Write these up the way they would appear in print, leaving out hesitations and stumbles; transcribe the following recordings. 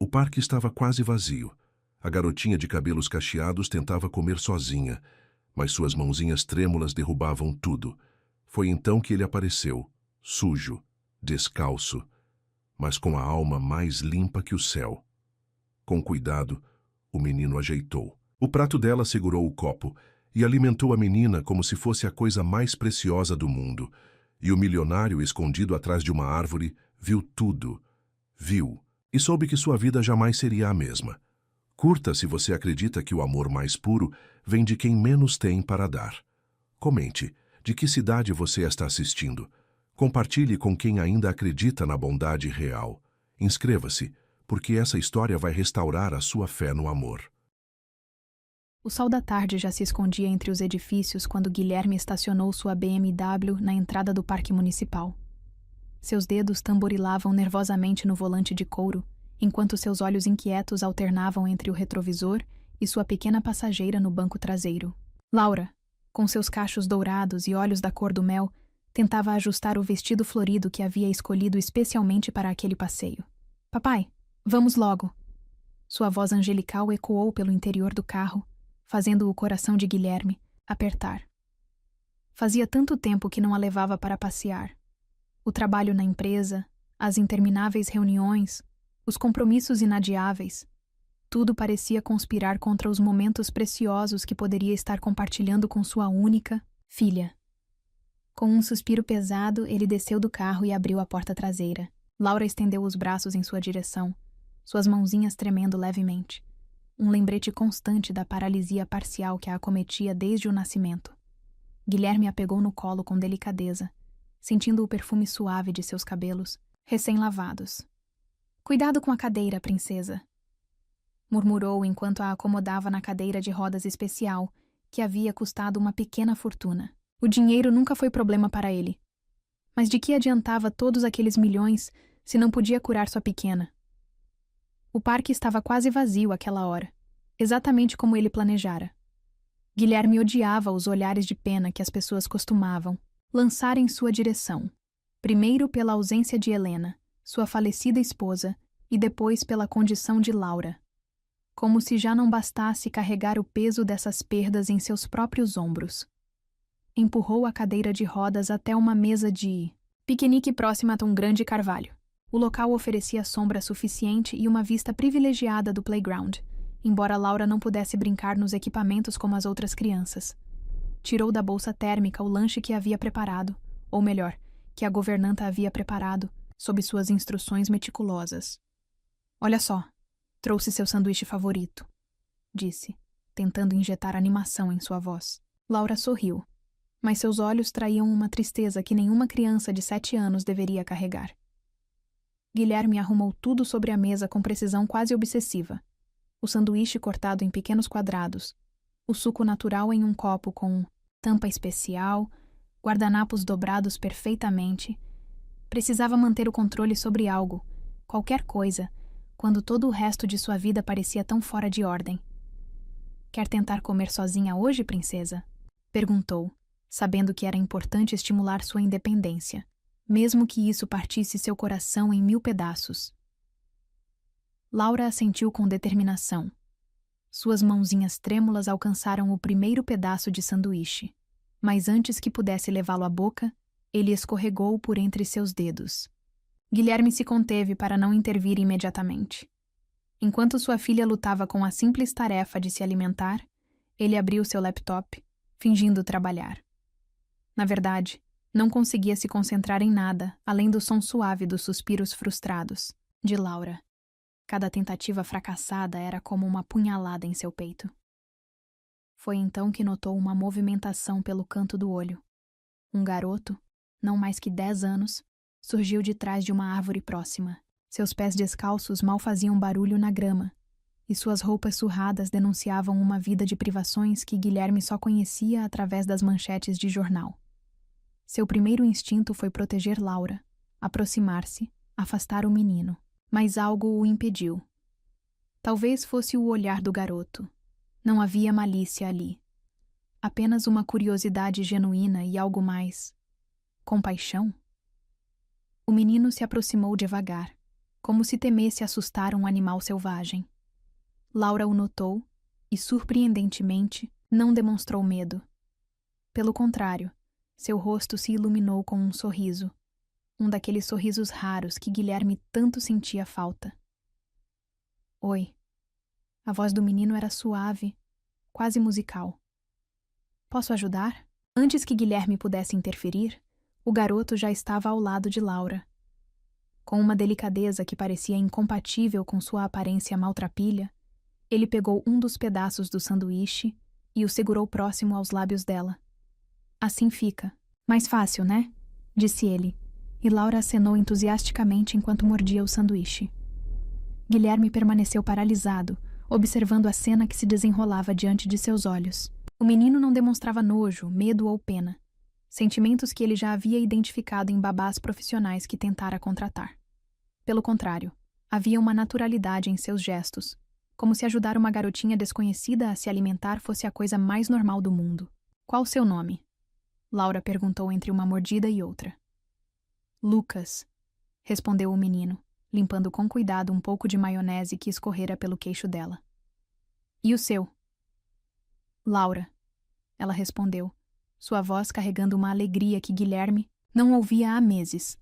O parque estava quase vazio. A garotinha de cabelos cacheados tentava comer sozinha, mas suas mãozinhas trêmulas derrubavam tudo. Foi então que ele apareceu, sujo, descalço, mas com a alma mais limpa que o céu. Com cuidado, o menino ajeitou. O prato dela segurou o copo e alimentou a menina como se fosse a coisa mais preciosa do mundo. E o milionário, escondido atrás de uma árvore, viu tudo. Viu, e soube que sua vida jamais seria a mesma. Curta se você acredita que o amor mais puro vem de quem menos tem para dar. Comente, de que cidade você está assistindo? Compartilhe com quem ainda acredita na bondade real. Inscreva-se, porque essa história vai restaurar a sua fé no amor. O sol da tarde já se escondia entre os edifícios quando Guilherme estacionou sua BMW na entrada do parque municipal. Seus dedos tamborilavam nervosamente no volante de couro, enquanto seus olhos inquietos alternavam entre o retrovisor e sua pequena passageira no banco traseiro. Laura, com seus cachos dourados e olhos da cor do mel, tentava ajustar o vestido florido que havia escolhido especialmente para aquele passeio. Papai, vamos logo! Sua voz angelical ecoou pelo interior do carro, fazendo o coração de Guilherme apertar. Fazia tanto tempo que não a levava para passear. O trabalho na empresa, as intermináveis reuniões, os compromissos inadiáveis, tudo parecia conspirar contra os momentos preciosos que poderia estar compartilhando com sua única filha. Com um suspiro pesado, ele desceu do carro e abriu a porta traseira. Laura estendeu os braços em sua direção, suas mãozinhas tremendo levemente. Um lembrete constante da paralisia parcial que a acometia desde o nascimento. Guilherme a pegou no colo com delicadeza, sentindo o perfume suave de seus cabelos, recém-lavados. "Cuidado com a cadeira, princesa", murmurou enquanto a acomodava na cadeira de rodas especial, que havia custado uma pequena fortuna. O dinheiro nunca foi problema para ele. Mas de que adiantava todos aqueles milhões se não podia curar sua pequena? O parque estava quase vazio àquela hora, exatamente como ele planejara. Guilherme odiava os olhares de pena que as pessoas costumavam lançar em sua direção, primeiro pela ausência de Helena, sua falecida esposa, e depois pela condição de Laura. Como se já não bastasse carregar o peso dessas perdas em seus próprios ombros. Empurrou a cadeira de rodas até uma mesa de piquenique próxima a um grande carvalho. O local oferecia sombra suficiente e uma vista privilegiada do playground, embora Laura não pudesse brincar nos equipamentos como as outras crianças. Tirou da bolsa térmica o lanche que havia preparado, ou melhor, que a governanta havia preparado, sob suas instruções meticulosas. "Olha só, trouxe seu sanduíche favorito", disse, tentando injetar animação em sua voz. Laura sorriu, mas seus olhos traíam uma tristeza que nenhuma criança de 7 anos deveria carregar. Guilherme arrumou tudo sobre a mesa com precisão quase obsessiva. O sanduíche cortado em pequenos quadrados, o suco natural em um copo com tampa especial, guardanapos dobrados perfeitamente. Precisava manter o controle sobre algo, qualquer coisa, quando todo o resto de sua vida parecia tão fora de ordem. "Quer tentar comer sozinha hoje, princesa?" perguntou, sabendo que era importante estimular sua independência, mesmo que isso partisse seu coração em 1000 pedaços. Laura assentiu com determinação. Suas mãozinhas trêmulas alcançaram o primeiro pedaço de sanduíche, mas antes que pudesse levá-lo à boca, ele escorregou por entre seus dedos. Guilherme se conteve para não intervir imediatamente. Enquanto sua filha lutava com a simples tarefa de se alimentar, ele abriu seu laptop, fingindo trabalhar. Na verdade, não conseguia se concentrar em nada, além do som suave dos suspiros frustrados, de Laura. Cada tentativa fracassada era como uma punhalada em seu peito. Foi então que notou uma movimentação pelo canto do olho. Um garoto, não mais que 10 anos, surgiu de trás de uma árvore próxima. Seus pés descalços mal faziam barulho na grama, e suas roupas surradas denunciavam uma vida de privações que Guilherme só conhecia através das manchetes de jornal. Seu primeiro instinto foi proteger Laura, aproximar-se, afastar o menino, mas algo o impediu. Talvez fosse o olhar do garoto. Não havia malícia ali. Apenas uma curiosidade genuína e algo mais. Compaixão? O menino se aproximou devagar, como se temesse assustar um animal selvagem. Laura o notou e, surpreendentemente, não demonstrou medo. Pelo contrário, seu rosto se iluminou com um sorriso, um daqueles sorrisos raros que Guilherme tanto sentia falta. Oi. A voz do menino era suave, quase musical. Posso ajudar? Antes que Guilherme pudesse interferir, o garoto já estava ao lado de Laura. Com uma delicadeza que parecia incompatível com sua aparência maltrapilha, ele pegou um dos pedaços do sanduíche e o segurou próximo aos lábios dela. Assim fica. Mais fácil, né? Disse ele, e Laura acenou entusiasticamente enquanto mordia o sanduíche. Guilherme permaneceu paralisado, observando a cena que se desenrolava diante de seus olhos. O menino não demonstrava nojo, medo ou pena, sentimentos que ele já havia identificado em babás profissionais que tentara contratar. Pelo contrário, havia uma naturalidade em seus gestos, como se ajudar uma garotinha desconhecida a se alimentar fosse a coisa mais normal do mundo. Qual o seu nome? Laura perguntou entre uma mordida e outra. Lucas, respondeu o menino, limpando com cuidado um pouco de maionese que escorrera pelo queixo dela. E o seu? Laura, ela respondeu, sua voz carregando uma alegria que Guilherme não ouvia há meses.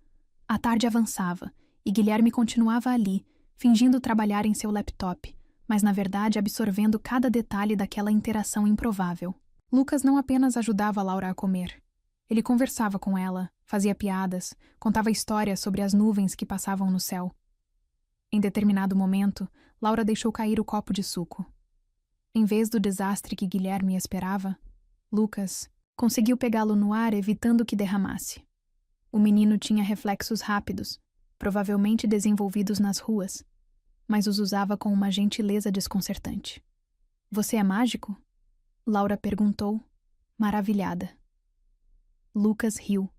A tarde avançava, e Guilherme continuava ali, fingindo trabalhar em seu laptop, mas na verdade absorvendo cada detalhe daquela interação improvável. Lucas não apenas ajudava Laura a comer. Ele conversava com ela, fazia piadas, contava histórias sobre as nuvens que passavam no céu. Em determinado momento, Laura deixou cair o copo de suco. Em vez do desastre que Guilherme esperava, Lucas conseguiu pegá-lo no ar, evitando que derramasse. O menino tinha reflexos rápidos, provavelmente desenvolvidos nas ruas, mas os usava com uma gentileza desconcertante. Você é mágico? Laura perguntou, maravilhada. Lucas riu,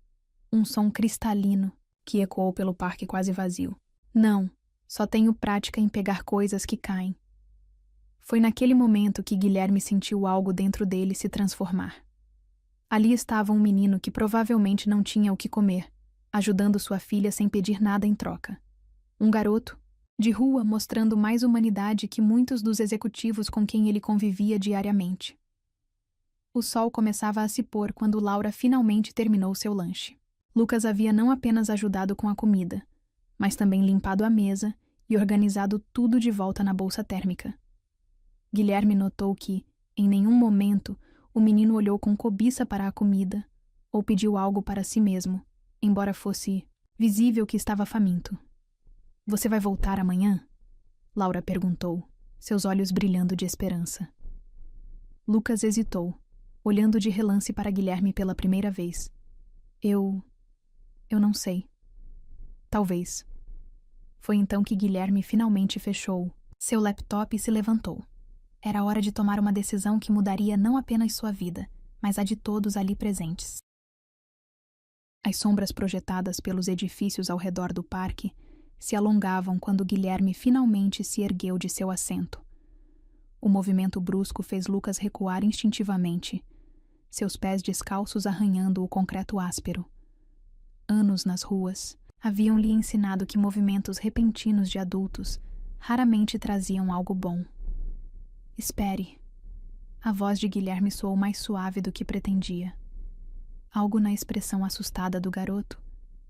um som cristalino que ecoou pelo parque quase vazio. Não, só tenho prática em pegar coisas que caem. Foi naquele momento que Guilherme sentiu algo dentro dele se transformar. Ali estava um menino que provavelmente não tinha o que comer, ajudando sua filha sem pedir nada em troca. Um garoto, de rua, mostrando mais humanidade que muitos dos executivos com quem ele convivia diariamente. O sol começava a se pôr quando Laura finalmente terminou seu lanche. Lucas havia não apenas ajudado com a comida, mas também limpado a mesa e organizado tudo de volta na bolsa térmica. Guilherme notou que, em nenhum momento, o menino olhou com cobiça para a comida ou pediu algo para si mesmo, embora fosse visível que estava faminto. Você vai voltar amanhã? Laura perguntou, seus olhos brilhando de esperança. Lucas hesitou, olhando de relance para Guilherme pela primeira vez. Eu não sei. Talvez. Foi então que Guilherme finalmente fechou seu laptop e se levantou. Era hora de tomar uma decisão que mudaria não apenas sua vida, mas a de todos ali presentes. As sombras projetadas pelos edifícios ao redor do parque se alongavam quando Guilherme finalmente se ergueu de seu assento. O movimento brusco fez Lucas recuar instintivamente, seus pés descalços arranhando o concreto áspero. Anos nas ruas haviam lhe ensinado que movimentos repentinos de adultos raramente traziam algo bom. Espere. A voz de Guilherme soou mais suave do que pretendia. Algo na expressão assustada do garoto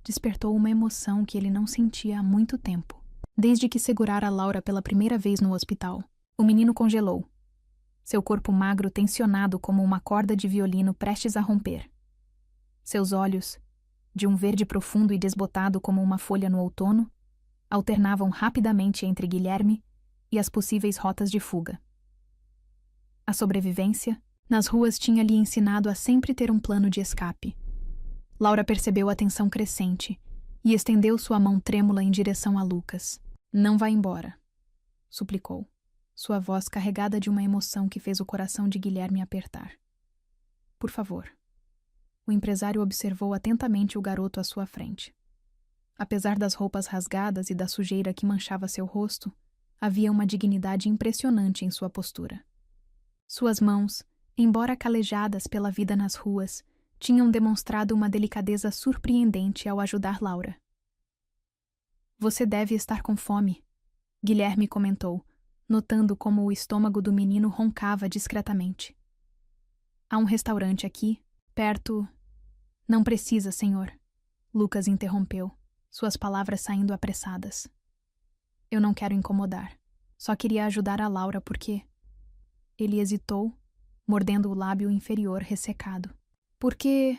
despertou uma emoção que ele não sentia há muito tempo. Desde que segurara Laura pela primeira vez no hospital, o menino congelou. Seu corpo magro tensionado como uma corda de violino prestes a romper. Seus olhos, de um verde profundo e desbotado como uma folha no outono, alternavam rapidamente entre Guilherme e as possíveis rotas de fuga. A sobrevivência, nas ruas, tinha lhe ensinado a sempre ter um plano de escape. Laura percebeu a tensão crescente e estendeu sua mão trêmula em direção a Lucas. Não vá embora, suplicou, sua voz carregada de uma emoção que fez o coração de Guilherme apertar. Por favor. O empresário observou atentamente o garoto à sua frente. Apesar das roupas rasgadas e da sujeira que manchava seu rosto, havia uma dignidade impressionante em sua postura. Suas mãos, embora calejadas pela vida nas ruas, tinham demonstrado uma delicadeza surpreendente ao ajudar Laura. Você deve estar com fome, Guilherme comentou, notando como o estômago do menino roncava discretamente. Há um restaurante aqui, perto... Não precisa, senhor. Lucas interrompeu, suas palavras saindo apressadas. Eu não quero incomodar. Só queria ajudar a Laura porque... Ele hesitou, mordendo o lábio inferior ressecado. Porque...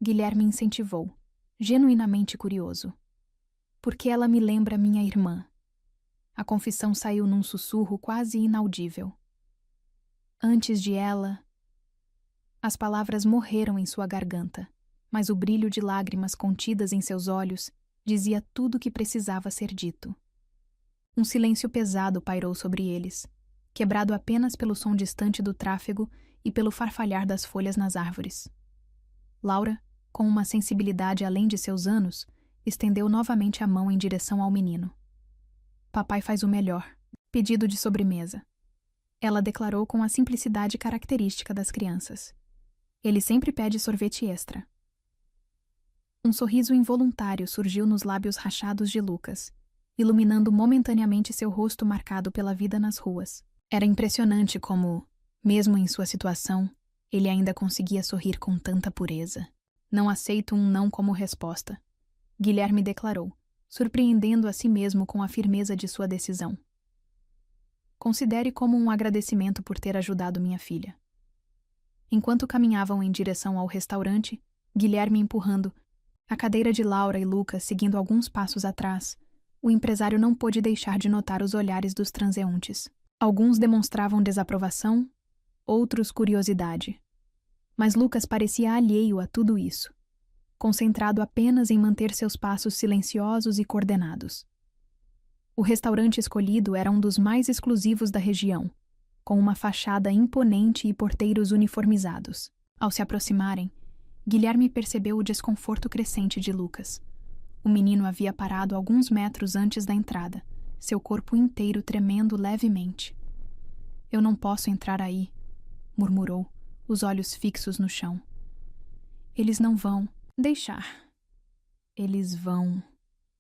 Guilherme incentivou, genuinamente curioso. Porque ela me lembra minha irmã. A confissão saiu num sussurro quase inaudível. Antes de ela... As palavras morreram em sua garganta, mas o brilho de lágrimas contidas em seus olhos dizia tudo o que precisava ser dito. Um silêncio pesado pairou sobre eles, quebrado apenas pelo som distante do tráfego e pelo farfalhar das folhas nas árvores. Laura, com uma sensibilidade além de seus anos, estendeu novamente a mão em direção ao menino. Papai faz o melhor. Pedido de sobremesa. Ela declarou com a simplicidade característica das crianças. Ele sempre pede sorvete extra. Um sorriso involuntário surgiu nos lábios rachados de Lucas, iluminando momentaneamente seu rosto marcado pela vida nas ruas. Era impressionante como, mesmo em sua situação, ele ainda conseguia sorrir com tanta pureza. Não aceito um não como resposta, Guilherme declarou, surpreendendo a si mesmo com a firmeza de sua decisão. Considere como um agradecimento por ter ajudado minha filha. Enquanto caminhavam em direção ao restaurante, Guilherme empurrando, a cadeira de Laura e Lucas seguindo alguns passos atrás, o empresário não pôde deixar de notar os olhares dos transeuntes. Alguns demonstravam desaprovação, outros curiosidade. Mas Lucas parecia alheio a tudo isso, concentrado apenas em manter seus passos silenciosos e coordenados. O restaurante escolhido era um dos mais exclusivos da região, com uma fachada imponente e porteiros uniformizados. Ao se aproximarem, Guilherme percebeu o desconforto crescente de Lucas. O menino havia parado alguns metros antes da entrada, seu corpo inteiro tremendo levemente. Eu não posso entrar aí, murmurou, os olhos fixos no chão. Eles não vão deixar. Eles vão,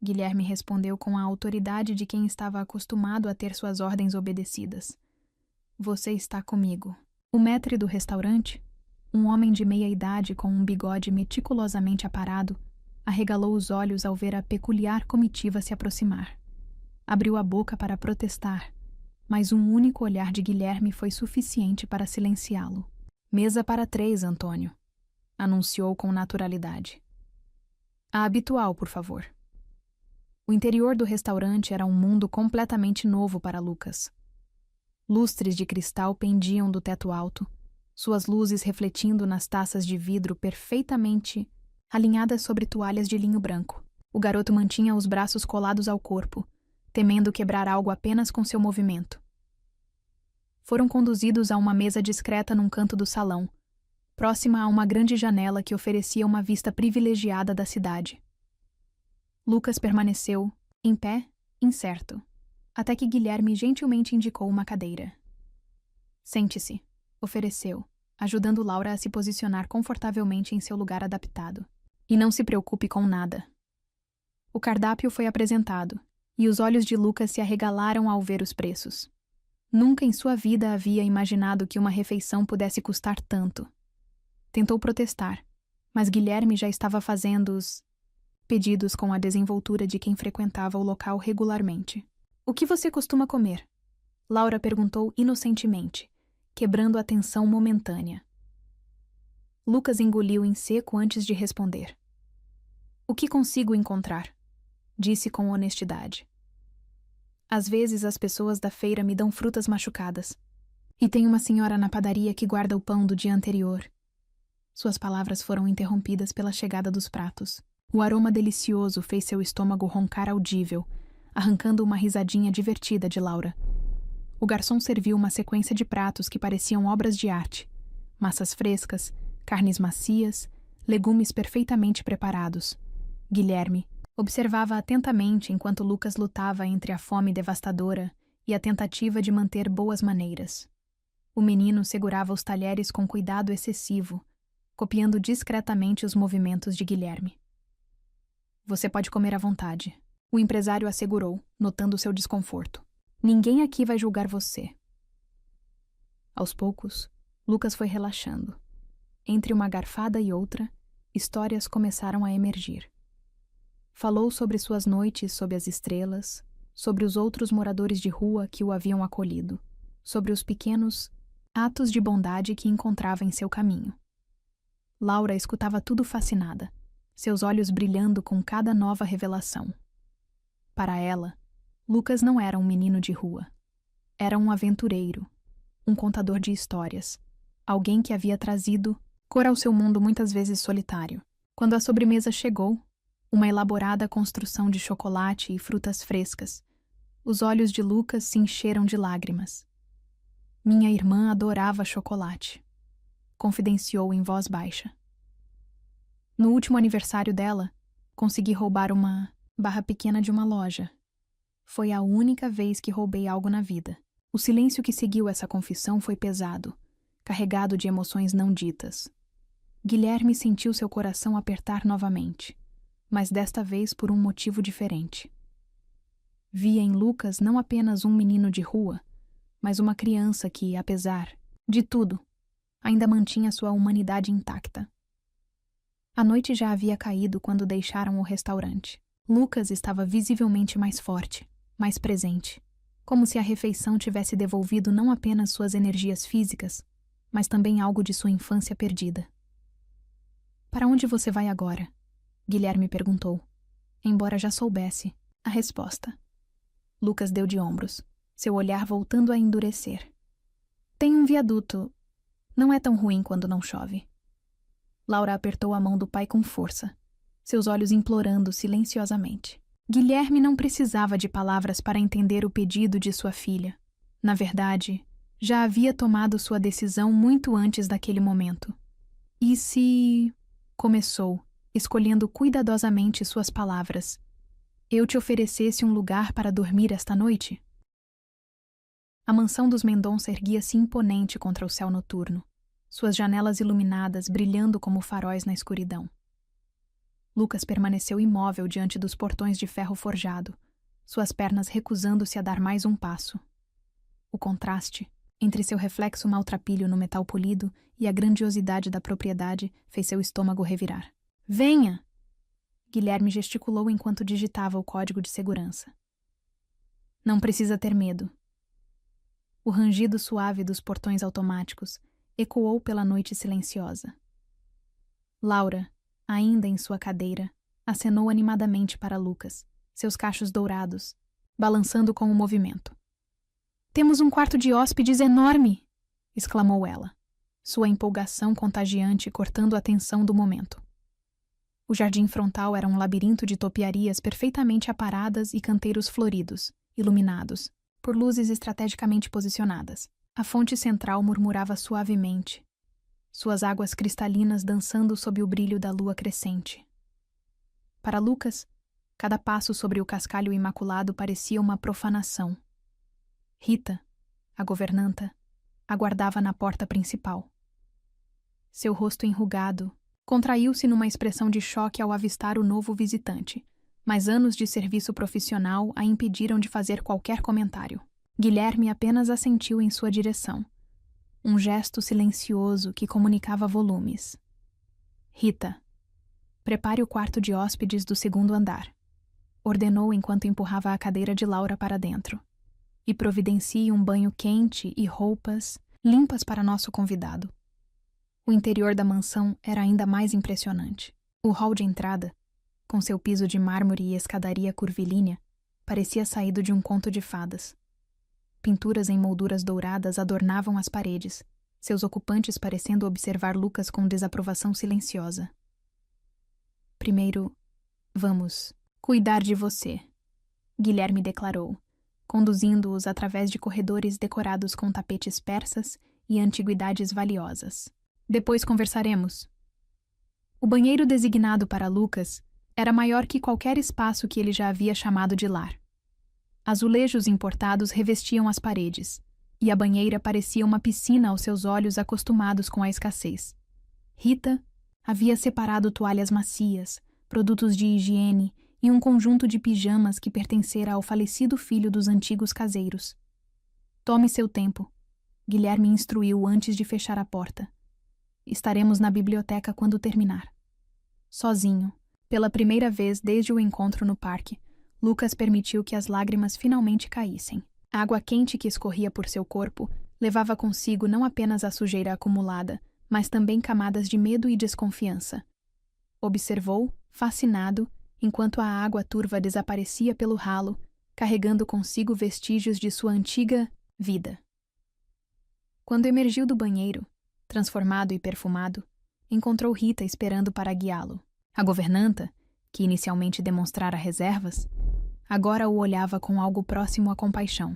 Guilherme respondeu com a autoridade de quem estava acostumado a ter suas ordens obedecidas. Você está comigo. O maître do restaurante, um homem de meia-idade com um bigode meticulosamente aparado, arregalou os olhos ao ver a peculiar comitiva se aproximar. Abriu a boca para protestar, mas um único olhar de Guilherme foi suficiente para silenciá-lo. Mesa para 3, Antônio, anunciou com naturalidade. A habitual, por favor. O interior do restaurante era um mundo completamente novo para Lucas. Lustres de cristal pendiam do teto alto, suas luzes refletindo nas taças de vidro perfeitamente alinhadas sobre toalhas de linho branco. O garoto mantinha os braços colados ao corpo, temendo quebrar algo apenas com seu movimento. Foram conduzidos a uma mesa discreta num canto do salão, próxima a uma grande janela que oferecia uma vista privilegiada da cidade. Lucas permaneceu, em pé, incerto, até que Guilherme gentilmente indicou uma cadeira. Sente-se, ofereceu, ajudando Laura a se posicionar confortavelmente em seu lugar adaptado. E não se preocupe com nada. O cardápio foi apresentado, e os olhos de Lucas se arregalaram ao ver os preços. Nunca em sua vida havia imaginado que uma refeição pudesse custar tanto. Tentou protestar, mas Guilherme já estava fazendo os pedidos com a desenvoltura de quem frequentava o local regularmente. O que você costuma comer? Laura perguntou inocentemente, quebrando a tensão momentânea. Lucas engoliu em seco antes de responder. O que consigo encontrar? Disse com honestidade. Às vezes as pessoas da feira me dão frutas machucadas. E tem uma senhora na padaria que guarda o pão do dia anterior. Suas palavras foram interrompidas pela chegada dos pratos. O aroma delicioso fez seu estômago roncar audível, arrancando uma risadinha divertida de Laura. O garçom serviu uma sequência de pratos que pareciam obras de arte. Massas frescas, carnes macias, legumes perfeitamente preparados. Guilherme observava atentamente enquanto Lucas lutava entre a fome devastadora e a tentativa de manter boas maneiras. O menino segurava os talheres com cuidado excessivo, copiando discretamente os movimentos de Guilherme. Você pode comer à vontade, O empresário assegurou, notando seu desconforto. Ninguém aqui vai julgar você. Aos poucos, Lucas foi relaxando. Entre uma garfada e outra, histórias começaram a emergir. Falou sobre suas noites sob as estrelas, sobre os outros moradores de rua que o haviam acolhido, sobre os pequenos atos de bondade que encontrava em seu caminho. Laura escutava tudo fascinada, seus olhos brilhando com cada nova revelação. Para ela, Lucas não era um menino de rua. Era um aventureiro, um contador de histórias, alguém que havia trazido cor ao seu mundo muitas vezes solitário. Quando a sobremesa chegou, uma elaborada construção de chocolate e frutas frescas, os olhos de Lucas se encheram de lágrimas. Minha irmã adorava chocolate, confidenciou em voz baixa. No último aniversário dela, consegui roubar uma barra pequena de uma loja. Foi a única vez que roubei algo na vida. O silêncio que seguiu essa confissão foi pesado, carregado de emoções não ditas. Guilherme sentiu seu coração apertar novamente, mas desta vez por um motivo diferente. Via em Lucas não apenas um menino de rua, mas uma criança que, apesar de tudo, ainda mantinha sua humanidade intacta. A noite já havia caído quando deixaram o restaurante. Lucas estava visivelmente mais forte, mais presente, como se a refeição tivesse devolvido não apenas suas energias físicas, mas também algo de sua infância perdida. Para onde você vai agora? Guilherme perguntou, embora já soubesse a resposta. Lucas deu de ombros, seu olhar voltando a endurecer. Tem um viaduto. Não é tão ruim quando não chove. Laura apertou a mão do pai com força, seus olhos implorando silenciosamente. Guilherme não precisava de palavras para entender o pedido de sua filha. Na verdade, já havia tomado sua decisão muito antes daquele momento. E se... começou, escolhendo cuidadosamente suas palavras. Eu te oferecesse um lugar para dormir esta noite? A mansão dos Mendonça erguia-se imponente contra o céu noturno, suas janelas iluminadas brilhando como faróis na escuridão. Lucas permaneceu imóvel diante dos portões de ferro forjado, suas pernas recusando-se a dar mais um passo. O contraste entre seu reflexo maltrapilho no metal polido e a grandiosidade da propriedade fez seu estômago revirar. Venha! Guilherme gesticulou enquanto digitava o código de segurança. Não precisa ter medo. O rangido suave dos portões automáticos ecoou pela noite silenciosa. Laura, ainda em sua cadeira, acenou animadamente para Lucas, seus cachos dourados, balançando com o movimento. Temos um quarto de hóspedes enorme! Exclamou ela, sua empolgação contagiante cortando a tensão do momento. O jardim frontal era um labirinto de topiarias perfeitamente aparadas e canteiros floridos, iluminados, por luzes estrategicamente posicionadas. A fonte central murmurava suavemente, suas águas cristalinas dançando sob o brilho da lua crescente. Para Lucas, cada passo sobre o cascalho imaculado parecia uma profanação. Rita, a governanta, aguardava na porta principal. Seu rosto enrugado contraiu-se numa expressão de choque ao avistar o novo visitante, mas anos de serviço profissional a impediram de fazer qualquer comentário. Guilherme apenas assentiu em sua direção, um gesto silencioso que comunicava volumes. Rita, prepare o quarto de hóspedes do segundo andar, ordenou enquanto empurrava a cadeira de Laura para dentro, e providencie um banho quente e roupas limpas para nosso convidado. O interior da mansão era ainda mais impressionante. O hall de entrada, com seu piso de mármore e escadaria curvilínea, parecia saído de um conto de fadas. Pinturas em molduras douradas adornavam as paredes, seus ocupantes parecendo observar Lucas com desaprovação silenciosa. Primeiro, vamos cuidar de você, Guilherme declarou, conduzindo-os através de corredores decorados com tapetes persas e antiguidades valiosas. Depois conversaremos. O banheiro designado para Lucas era maior que qualquer espaço que ele já havia chamado de lar. Azulejos importados revestiam as paredes, e a banheira parecia uma piscina aos seus olhos acostumados com a escassez. Rita havia separado toalhas macias, produtos de higiene e um conjunto de pijamas que pertencera ao falecido filho dos antigos caseiros. Tome seu tempo, Guilherme instruiu antes de fechar a porta. Estaremos na biblioteca quando terminar. Sozinho, pela primeira vez desde o encontro no parque, Lucas permitiu que as lágrimas finalmente caíssem. A água quente que escorria por seu corpo levava consigo não apenas a sujeira acumulada, mas também camadas de medo e desconfiança. Observou, fascinado, enquanto a água turva desaparecia pelo ralo, carregando consigo vestígios de sua antiga vida. Quando emergiu do banheiro, transformado e perfumado, encontrou Rita esperando para guiá-lo. A governanta, que inicialmente demonstrara reservas, agora o olhava com algo próximo à compaixão.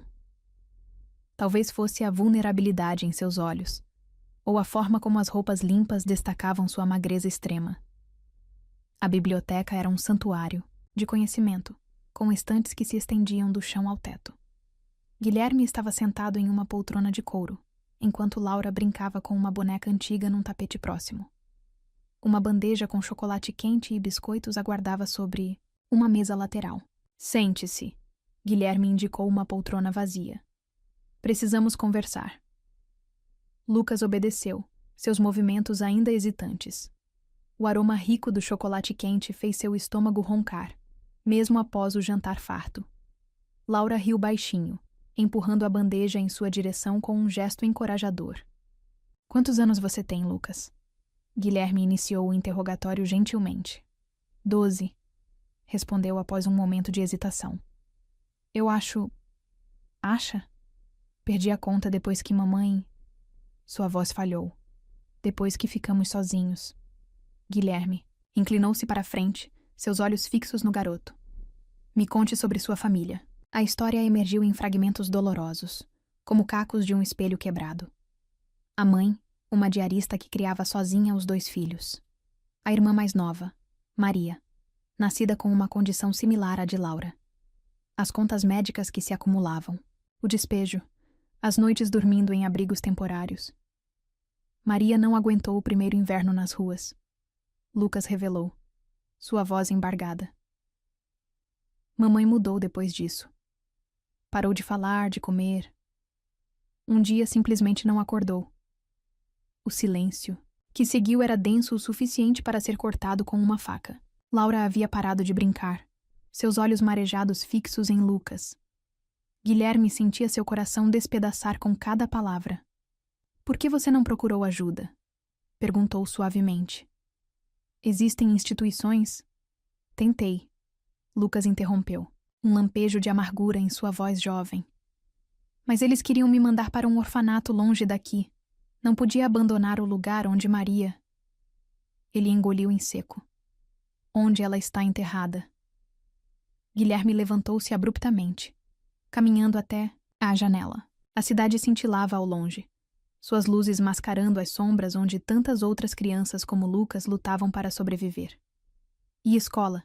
Talvez fosse a vulnerabilidade em seus olhos, ou a forma como as roupas limpas destacavam sua magreza extrema. A biblioteca era um santuário de conhecimento, com estantes que se estendiam do chão ao teto. Guilherme estava sentado em uma poltrona de couro, enquanto Laura brincava com uma boneca antiga num tapete próximo. Uma bandeja com chocolate quente e biscoitos aguardava sobre uma mesa lateral. Sente-se, Guilherme indicou uma poltrona vazia. Precisamos conversar. Lucas obedeceu, seus movimentos ainda hesitantes. O aroma rico do chocolate quente fez seu estômago roncar, mesmo após o jantar farto. Laura riu baixinho, empurrando a bandeja em sua direção com um gesto encorajador. Quantos anos você tem, Lucas? Guilherme iniciou o interrogatório gentilmente. 12, respondeu após um momento de hesitação. Eu acho... Acha? Perdi a conta depois que mamãe... Sua voz falhou. Depois que ficamos sozinhos. Guilherme inclinou-se para a frente, seus olhos fixos no garoto. Me conte sobre sua família. A história emergiu em fragmentos dolorosos, como cacos de um espelho quebrado. A mãe, uma diarista que criava sozinha os 2 filhos. A irmã mais nova, Maria, nascida com uma condição similar à de Laura. As contas médicas que se acumulavam, o despejo, as noites dormindo em abrigos temporários. Maria não aguentou o primeiro inverno nas ruas. Lucas revelou, sua voz embargada. Mamãe mudou depois disso. Parou de falar, de comer. Um dia simplesmente não acordou. O silêncio que seguiu era denso o suficiente para ser cortado com uma faca. Laura havia parado de brincar, seus olhos marejados fixos em Lucas. Guilherme sentia seu coração despedaçar com cada palavra. Por que você não procurou ajuda? Perguntou suavemente. Existem instituições? Tentei. Lucas interrompeu, um lampejo de amargura em sua voz jovem. Mas eles queriam me mandar para um orfanato longe daqui. Não podia abandonar o lugar onde Maria... Ele engoliu em seco. Onde ela está enterrada. Guilherme levantou-se abruptamente, caminhando até a janela. A cidade cintilava ao longe, suas luzes mascarando as sombras onde tantas outras crianças como Lucas lutavam para sobreviver. E escola?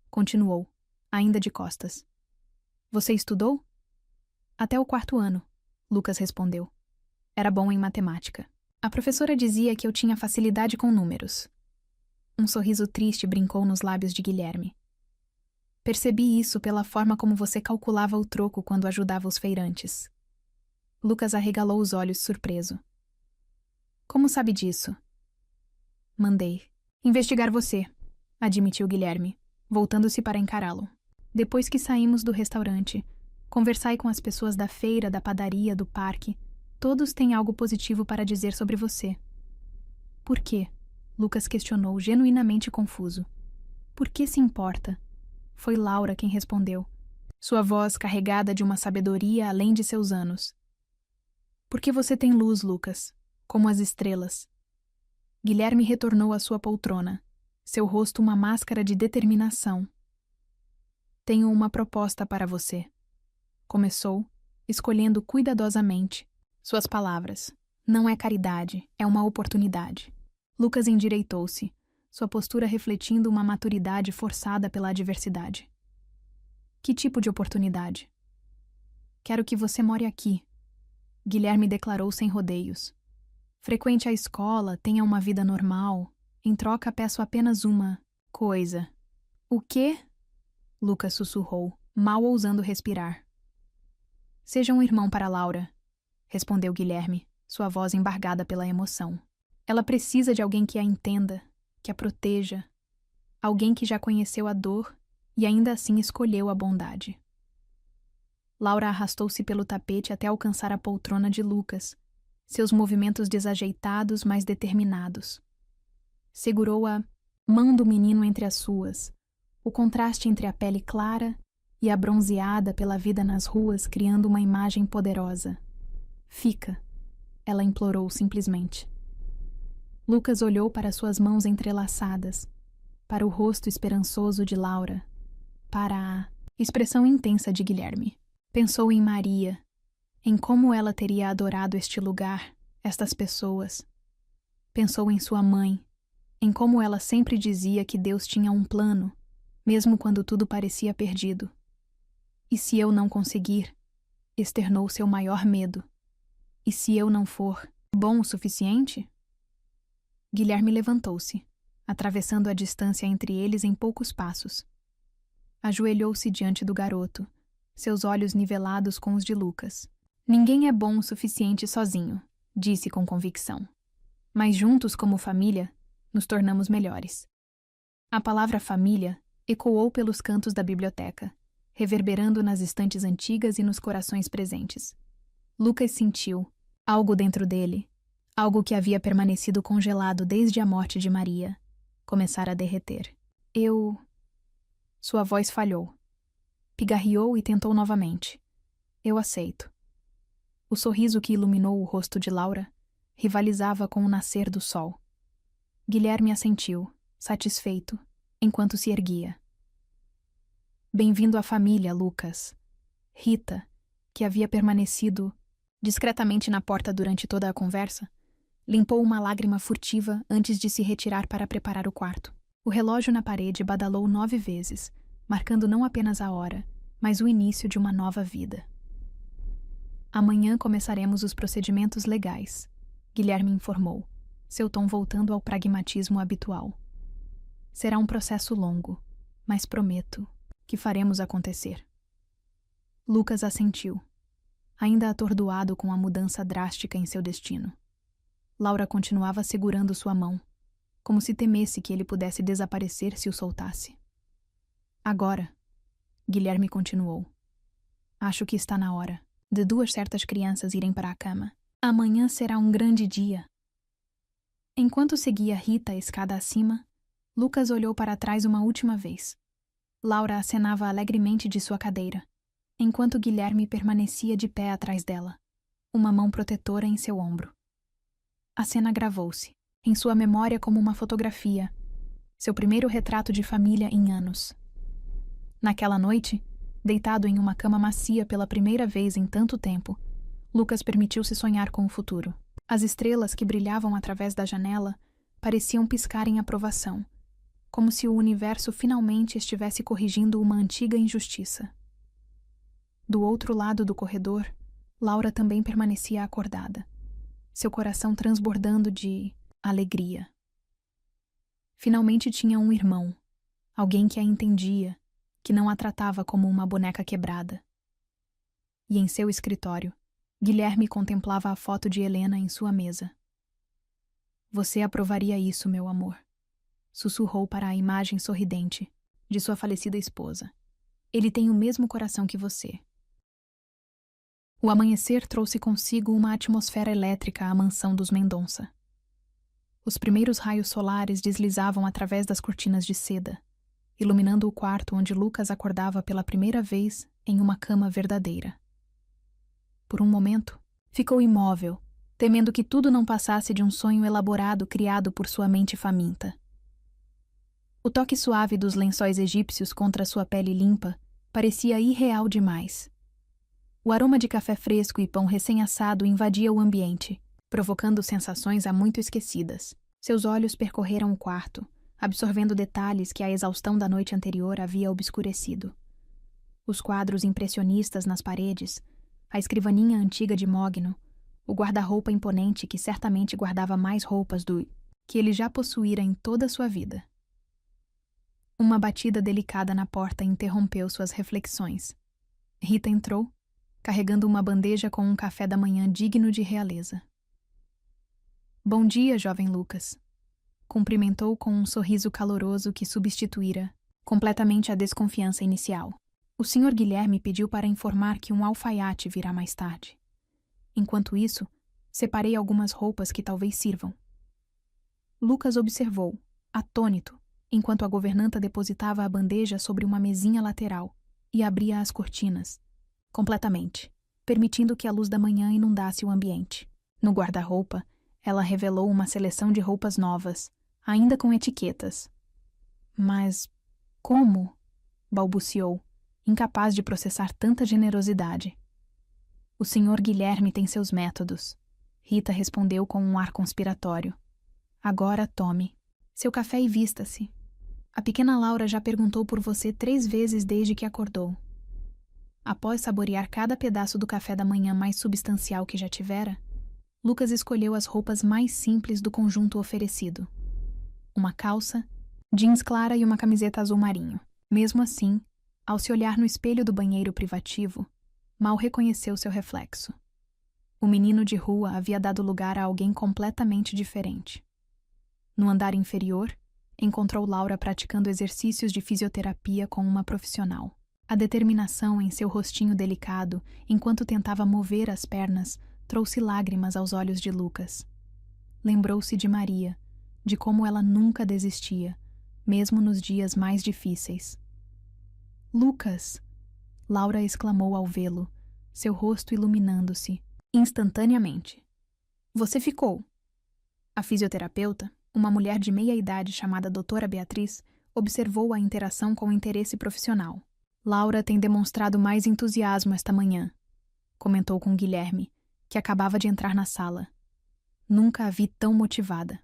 Continuou, ainda de costas. Você estudou? Até o 4º ano, Lucas respondeu. Era bom em matemática. A professora dizia que eu tinha facilidade com números. Um sorriso triste brincou nos lábios de Guilherme. Percebi isso pela forma como você calculava o troco quando ajudava os feirantes. Lucas arregalou os olhos surpreso. Como sabe disso? Mandei. Investigar você, admitiu Guilherme, voltando-se para encará-lo. Depois que saímos do restaurante, conversai com as pessoas da feira, da padaria, do parque. Todos têm algo positivo para dizer sobre você. Por quê? Lucas questionou, genuinamente confuso. Por que se importa? Foi Laura quem respondeu, sua voz carregada de uma sabedoria além de seus anos. Porque você tem luz, Lucas, como as estrelas. Guilherme retornou à sua poltrona, seu rosto uma máscara de determinação. Tenho uma proposta para você. Começou, escolhendo cuidadosamente suas palavras. Não é caridade, é uma oportunidade. Lucas endireitou-se, sua postura refletindo uma maturidade forçada pela adversidade. Que tipo de oportunidade? Quero que você more aqui, Guilherme declarou sem rodeios. Frequente a escola, tenha uma vida normal. Em troca, peço apenas uma coisa. O quê? Lucas sussurrou, mal ousando respirar. Seja um irmão para Laura, respondeu Guilherme, sua voz embargada pela emoção. Ela precisa de alguém que a entenda, que a proteja, alguém que já conheceu a dor e ainda assim escolheu a bondade. Laura arrastou-se pelo tapete até alcançar a poltrona de Lucas, seus movimentos desajeitados, mas determinados. Segurou a mão do menino entre as suas, o contraste entre a pele clara e a bronzeada pela vida nas ruas criando uma imagem poderosa. Fica, ela implorou simplesmente. Lucas olhou para suas mãos entrelaçadas, para o rosto esperançoso de Laura, para a expressão intensa de Guilherme. Pensou em Maria, em como ela teria adorado este lugar, estas pessoas. Pensou em sua mãe, em como ela sempre dizia que Deus tinha um plano, mesmo quando tudo parecia perdido. E se eu não conseguir? Externou seu maior medo. E se eu não for bom o suficiente? Guilherme levantou-se, atravessando a distância entre eles em poucos passos. Ajoelhou-se diante do garoto, seus olhos nivelados com os de Lucas. Ninguém é bom o suficiente sozinho, disse com convicção. Mas juntos como família, nos tornamos melhores. A palavra família ecoou pelos cantos da biblioteca, reverberando nas estantes antigas e nos corações presentes. Lucas sentiu algo dentro dele, algo que havia permanecido congelado desde a morte de Maria, começar a derreter. Sua voz falhou. Pigarreou e tentou novamente. Eu aceito. O sorriso que iluminou o rosto de Laura rivalizava com o nascer do sol. Guilherme assentiu, satisfeito, enquanto se erguia. Bem-vindo à família, Lucas. Rita, que havia permanecido discretamente na porta durante toda a conversa, limpou uma lágrima furtiva antes de se retirar para preparar o quarto. O relógio na parede badalou 9 vezes, marcando não apenas a hora, mas o início de uma nova vida. Amanhã começaremos os procedimentos legais, Guilherme informou, seu tom voltando ao pragmatismo habitual. Será um processo longo, mas prometo que faremos acontecer. Lucas assentiu, ainda atordoado com a mudança drástica em seu destino. Laura continuava segurando sua mão, como se temesse que ele pudesse desaparecer se o soltasse. Agora, Guilherme continuou, acho que está na hora de 2 certas crianças irem para a cama. Amanhã será um grande dia. Enquanto seguia Rita a escada acima, Lucas olhou para trás uma última vez. Laura acenava alegremente de sua cadeira, enquanto Guilherme permanecia de pé atrás dela, uma mão protetora em seu ombro. A cena gravou-se, em sua memória como uma fotografia, seu primeiro retrato de família em anos. Naquela noite, deitado em uma cama macia pela primeira vez em tanto tempo, Lucas permitiu-se sonhar com o futuro. As estrelas que brilhavam através da janela pareciam piscar em aprovação, como se o universo finalmente estivesse corrigindo uma antiga injustiça. Do outro lado do corredor, Laura também permanecia acordada, seu coração transbordando de alegria. Finalmente tinha um irmão, alguém que a entendia, que não a tratava como uma boneca quebrada. E em seu escritório, Guilherme contemplava a foto de Helena em sua mesa. Você aprovaria isso, meu amor, sussurrou para a imagem sorridente de sua falecida esposa. Ele tem o mesmo coração que você. O amanhecer trouxe consigo uma atmosfera elétrica à mansão dos Mendonça. Os primeiros raios solares deslizavam através das cortinas de seda, iluminando o quarto onde Lucas acordava pela primeira vez em uma cama verdadeira. Por um momento, ficou imóvel, temendo que tudo não passasse de um sonho elaborado criado por sua mente faminta. O toque suave dos lençóis egípcios contra sua pele limpa parecia irreal demais. O aroma de café fresco e pão recém-assado invadia o ambiente, provocando sensações há muito esquecidas. Seus olhos percorreram o quarto, absorvendo detalhes que a exaustão da noite anterior havia obscurecido. Os quadros impressionistas nas paredes, a escrivaninha antiga de mogno, o guarda-roupa imponente que certamente guardava mais roupas do que ele já possuíra em toda a sua vida. Uma batida delicada na porta interrompeu suas reflexões. Rita entrou, carregando uma bandeja com um café da manhã digno de realeza. Bom dia, jovem Lucas. Cumprimentou com um sorriso caloroso que substituíra completamente a desconfiança inicial. O Sr. Guilherme pediu para informar que um alfaiate virá mais tarde. Enquanto isso, separei algumas roupas que talvez sirvam. Lucas observou, atônito, enquanto a governanta depositava a bandeja sobre uma mesinha lateral e abria as cortinas, completamente, permitindo que a luz da manhã inundasse o ambiente. No guarda-roupa, ela revelou uma seleção de roupas novas, ainda com etiquetas. Mas como? Balbuciou, incapaz de processar tanta generosidade. O Sr. Guilherme tem seus métodos. Rita respondeu com um ar conspiratório. Agora tome. Seu café e vista-se. A pequena Laura já perguntou por você 3 vezes desde que acordou. Após saborear cada pedaço do café da manhã mais substancial que já tivera, Lucas escolheu as roupas mais simples do conjunto oferecido. Uma calça, jeans clara e uma camiseta azul marinho. Mesmo assim, ao se olhar no espelho do banheiro privativo, mal reconheceu seu reflexo. O menino de rua havia dado lugar a alguém completamente diferente. No andar inferior, encontrou Laura praticando exercícios de fisioterapia com uma profissional. A determinação em seu rostinho delicado, enquanto tentava mover as pernas, trouxe lágrimas aos olhos de Lucas. Lembrou-se de Maria, de como ela nunca desistia, mesmo nos dias mais difíceis. Lucas! Laura exclamou ao vê-lo, seu rosto iluminando-se, instantaneamente. Você ficou. A fisioterapeuta, uma mulher de meia-idade chamada Doutora Beatriz, observou a interação com interesse profissional. Laura tem demonstrado mais entusiasmo esta manhã, comentou com Guilherme, que acabava de entrar na sala. Nunca a vi tão motivada.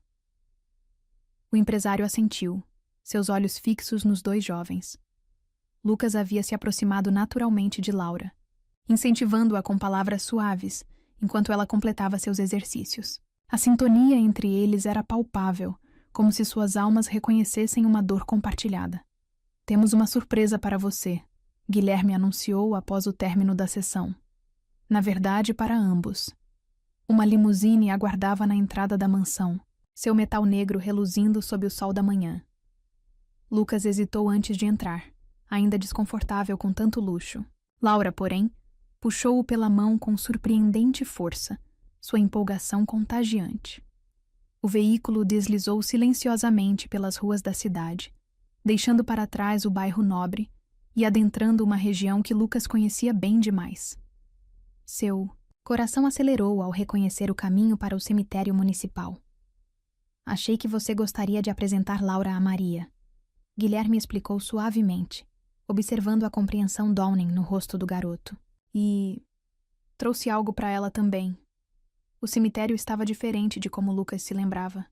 O empresário assentiu, seus olhos fixos nos 2 jovens. Lucas havia se aproximado naturalmente de Laura, incentivando-a com palavras suaves, enquanto ela completava seus exercícios. A sintonia entre eles era palpável, como se suas almas reconhecessem uma dor compartilhada. Temos uma surpresa para você, Guilherme anunciou após o término da sessão. Na verdade, para ambos. Uma limusine aguardava na entrada da mansão, seu metal negro reluzindo sob o sol da manhã. Lucas hesitou antes de entrar, ainda desconfortável com tanto luxo. Laura, porém, puxou-o pela mão com surpreendente força, sua empolgação contagiante. O veículo deslizou silenciosamente pelas ruas da cidade, deixando para trás o bairro nobre e adentrando uma região que Lucas conhecia bem demais. Seu coração acelerou ao reconhecer o caminho para o cemitério municipal. Achei que você gostaria de apresentar Laura a Maria. Guilherme explicou suavemente, observando a compreensão dawning no rosto do garoto. E trouxe algo para ela também. O cemitério estava diferente de como Lucas se lembrava.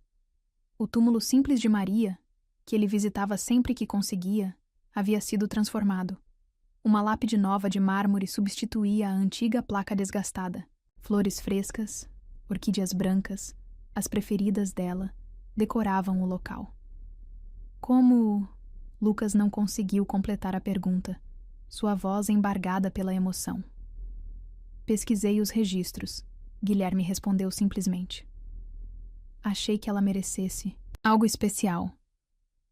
O túmulo simples de Maria, que ele visitava sempre que conseguia, havia sido transformado. Uma lápide nova de mármore substituía a antiga placa desgastada. Flores frescas, orquídeas brancas, as preferidas dela, decoravam o local. Como... Lucas não conseguiu completar a pergunta, sua voz embargada pela emoção. Pesquisei os registros, Guilherme respondeu simplesmente. Achei que ela merecesse algo especial.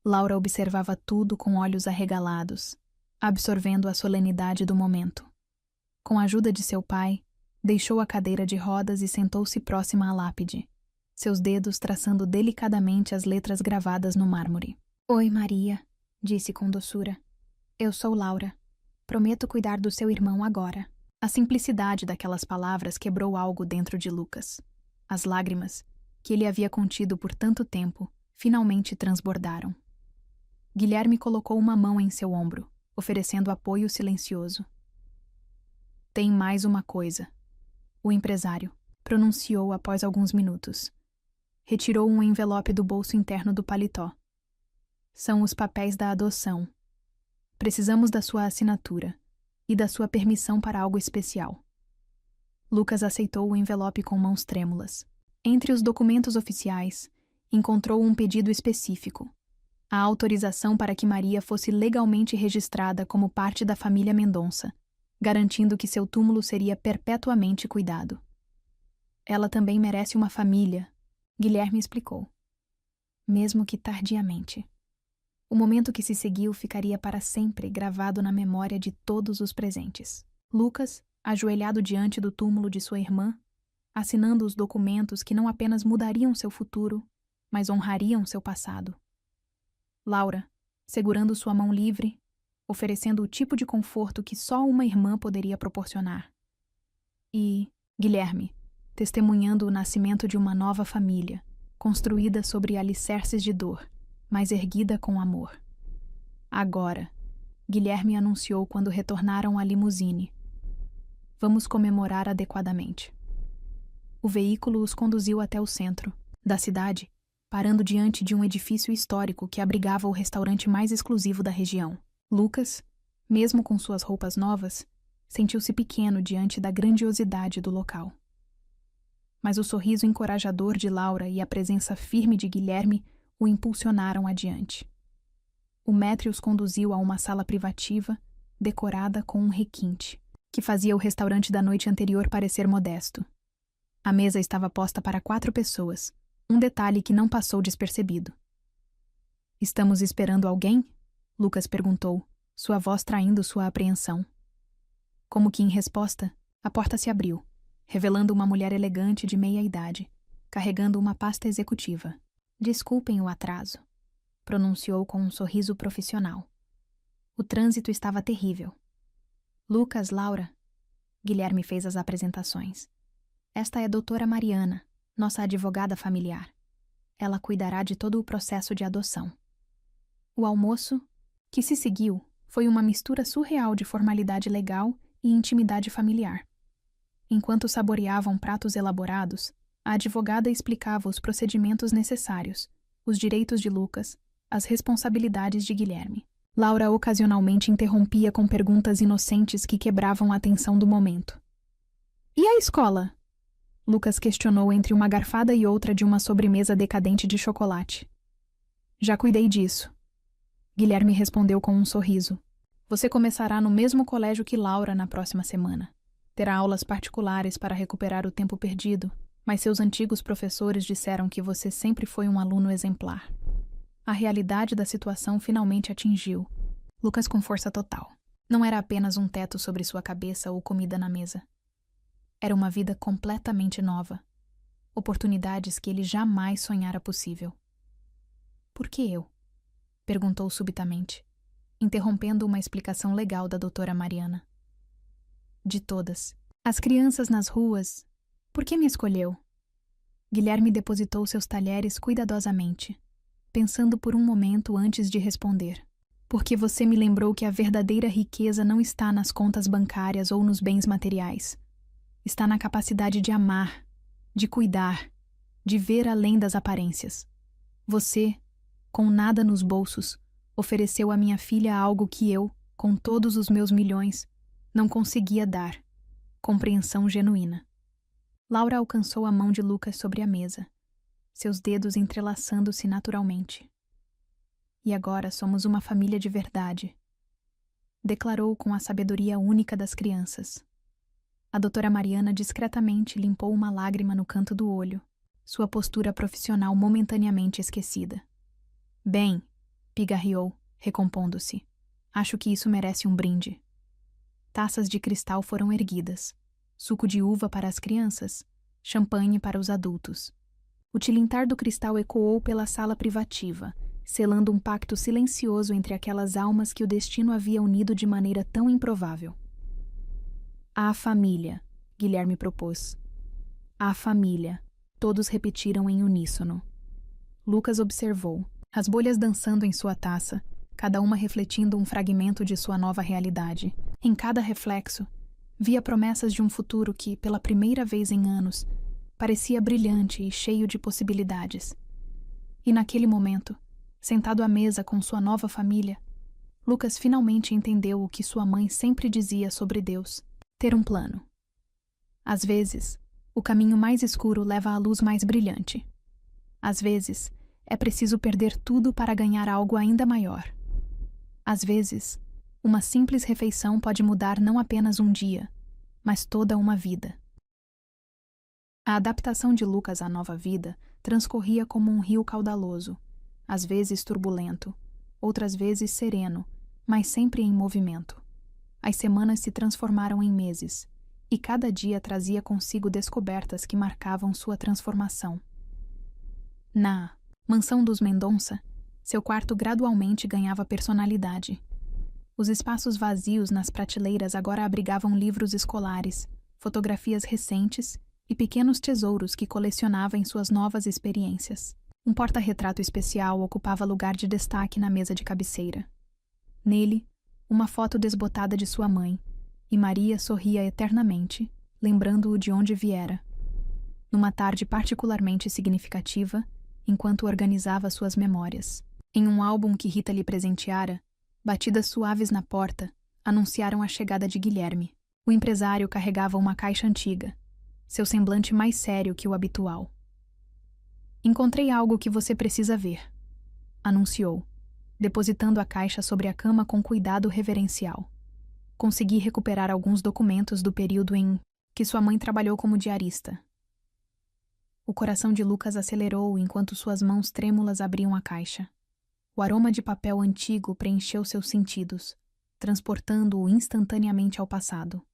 Laura observava tudo com olhos arregalados, absorvendo a solenidade do momento. Com a ajuda de seu pai, deixou a cadeira de rodas e sentou-se próxima à lápide, seus dedos traçando delicadamente as letras gravadas no mármore. Oi, Maria, disse com doçura. Eu sou Laura. Prometo cuidar do seu irmão agora. A simplicidade daquelas palavras quebrou algo dentro de Lucas. As lágrimas, que ele havia contido por tanto tempo, finalmente transbordaram. Guilherme colocou uma mão em seu ombro, oferecendo apoio silencioso. Tem mais uma coisa. O empresário pronunciou após alguns minutos. Retirou um envelope do bolso interno do paletó. São os papéis da adoção. Precisamos da sua assinatura e da sua permissão para algo especial. Lucas aceitou o envelope com mãos trêmulas. Entre os documentos oficiais, encontrou um pedido específico. a autorização para que Maria fosse legalmente registrada como parte da família Mendonça, garantindo que seu túmulo seria perpetuamente cuidado. Ela também merece uma família, Guilherme explicou. Mesmo que tardiamente. O momento que se seguiu ficaria para sempre gravado na memória de todos os presentes. Lucas, ajoelhado diante do túmulo de sua irmã, assinando os documentos que não apenas mudariam seu futuro, mas honrariam seu passado. Laura, segurando sua mão livre, oferecendo o tipo de conforto que só uma irmã poderia proporcionar. E Guilherme, testemunhando o nascimento de uma nova família, construída sobre alicerces de dor, mas erguida com amor. Agora, Guilherme anunciou quando retornaram à limusine. Vamos comemorar adequadamente. O veículo os conduziu até o centro da cidade, parando diante de um edifício histórico que abrigava o restaurante mais exclusivo da região. Lucas, mesmo com suas roupas novas, sentiu-se pequeno diante da grandiosidade do local. Mas o sorriso encorajador de Laura e a presença firme de Guilherme o impulsionaram adiante. O maître os conduziu a uma sala privativa, decorada com um requinte, que fazia o restaurante da noite anterior parecer modesto. A mesa estava posta para 4 pessoas, um detalhe que não passou despercebido. Estamos esperando alguém? Lucas perguntou, sua voz traindo sua apreensão. Como que em resposta, a porta se abriu, revelando uma mulher elegante de meia-idade, carregando uma pasta executiva. Desculpem o atraso, pronunciou com um sorriso profissional. O trânsito estava terrível. Lucas, Laura. Guilherme fez as apresentações. Esta é a doutora Mariana, nossa advogada familiar. Ela cuidará de todo o processo de adoção. O almoço, que se seguiu, foi uma mistura surreal de formalidade legal e intimidade familiar. Enquanto saboreavam pratos elaborados, a advogada explicava os procedimentos necessários, os direitos de Lucas, as responsabilidades de Guilherme. Laura ocasionalmente interrompia com perguntas inocentes que quebravam a tensão do momento. E a escola? Lucas questionou entre uma garfada e outra de uma sobremesa decadente de chocolate. Já cuidei disso. Guilherme respondeu com um sorriso. Você começará no mesmo colégio que Laura na próxima semana. Terá aulas particulares para recuperar o tempo perdido, mas seus antigos professores disseram que você sempre foi um aluno exemplar. A realidade da situação finalmente atingiu Lucas com força total. Não era apenas um teto sobre sua cabeça ou comida na mesa. Era uma vida completamente nova. Oportunidades que ele jamais sonhara possível. Por que eu? Perguntou subitamente, interrompendo uma explicação legal da doutora Mariana. De todas. As crianças nas ruas. Por que me escolheu? Guilherme depositou seus talheres cuidadosamente, pensando por um momento antes de responder. Porque você me lembrou que a verdadeira riqueza não está nas contas bancárias ou nos bens materiais. Está na capacidade de amar, de cuidar, de ver além das aparências. Você, com nada nos bolsos, ofereceu à minha filha algo que eu, com todos os meus milhões, não conseguia dar. Compreensão genuína. Laura alcançou a mão de Lucas sobre a mesa, seus dedos entrelaçando-se naturalmente. E agora somos uma família de verdade, declarou com a sabedoria única das crianças. A doutora Mariana discretamente limpou uma lágrima no canto do olho, sua postura profissional momentaneamente esquecida. Bem, pigarreou, recompondo-se. Acho que isso merece um brinde. Taças de cristal foram erguidas. Suco de uva para as crianças, champanhe para os adultos. O tilintar do cristal ecoou pela sala privativa, selando um pacto silencioso entre aquelas almas que o destino havia unido de maneira tão improvável. A família, Guilherme propôs. A família, todos repetiram em uníssono. Lucas observou, as bolhas dançando em sua taça, cada uma refletindo um fragmento de sua nova realidade. Em cada reflexo, via promessas de um futuro que, pela primeira vez em anos, parecia brilhante e cheio de possibilidades. E naquele momento, sentado à mesa com sua nova família, Lucas finalmente entendeu o que sua mãe sempre dizia sobre Deus: ter um plano. Às vezes, o caminho mais escuro leva à luz mais brilhante. Às vezes, É preciso perder tudo para ganhar algo ainda maior. Às vezes, uma simples refeição pode mudar não apenas um dia, mas toda uma vida. A adaptação de Lucas à nova vida transcorria como um rio caudaloso, às vezes turbulento, outras vezes sereno, mas sempre em movimento. As semanas se transformaram em meses, e cada dia trazia consigo descobertas que marcavam sua transformação. Na mansão dos Mendonça, seu quarto gradualmente ganhava personalidade. Os espaços vazios nas prateleiras agora abrigavam livros escolares, fotografias recentes e pequenos tesouros que colecionava em suas novas experiências. Um porta-retrato especial ocupava lugar de destaque na mesa de cabeceira. Nele, uma foto desbotada de sua mãe, e Maria sorria eternamente, lembrando-o de onde viera. Numa tarde particularmente significativa, enquanto organizava suas memórias. Em um álbum que Rita lhe presenteara, batidas suaves na porta anunciaram a chegada de Guilherme. O empresário carregava uma caixa antiga, seu semblante mais sério que o habitual. "Encontrei algo que você precisa ver", anunciou, depositando a caixa sobre a cama com cuidado reverencial. "Consegui recuperar alguns documentos do período em que sua mãe trabalhou como diarista." O coração de Lucas acelerou enquanto suas mãos trêmulas abriam a caixa. O aroma de papel antigo preencheu seus sentidos, transportando-o instantaneamente ao passado.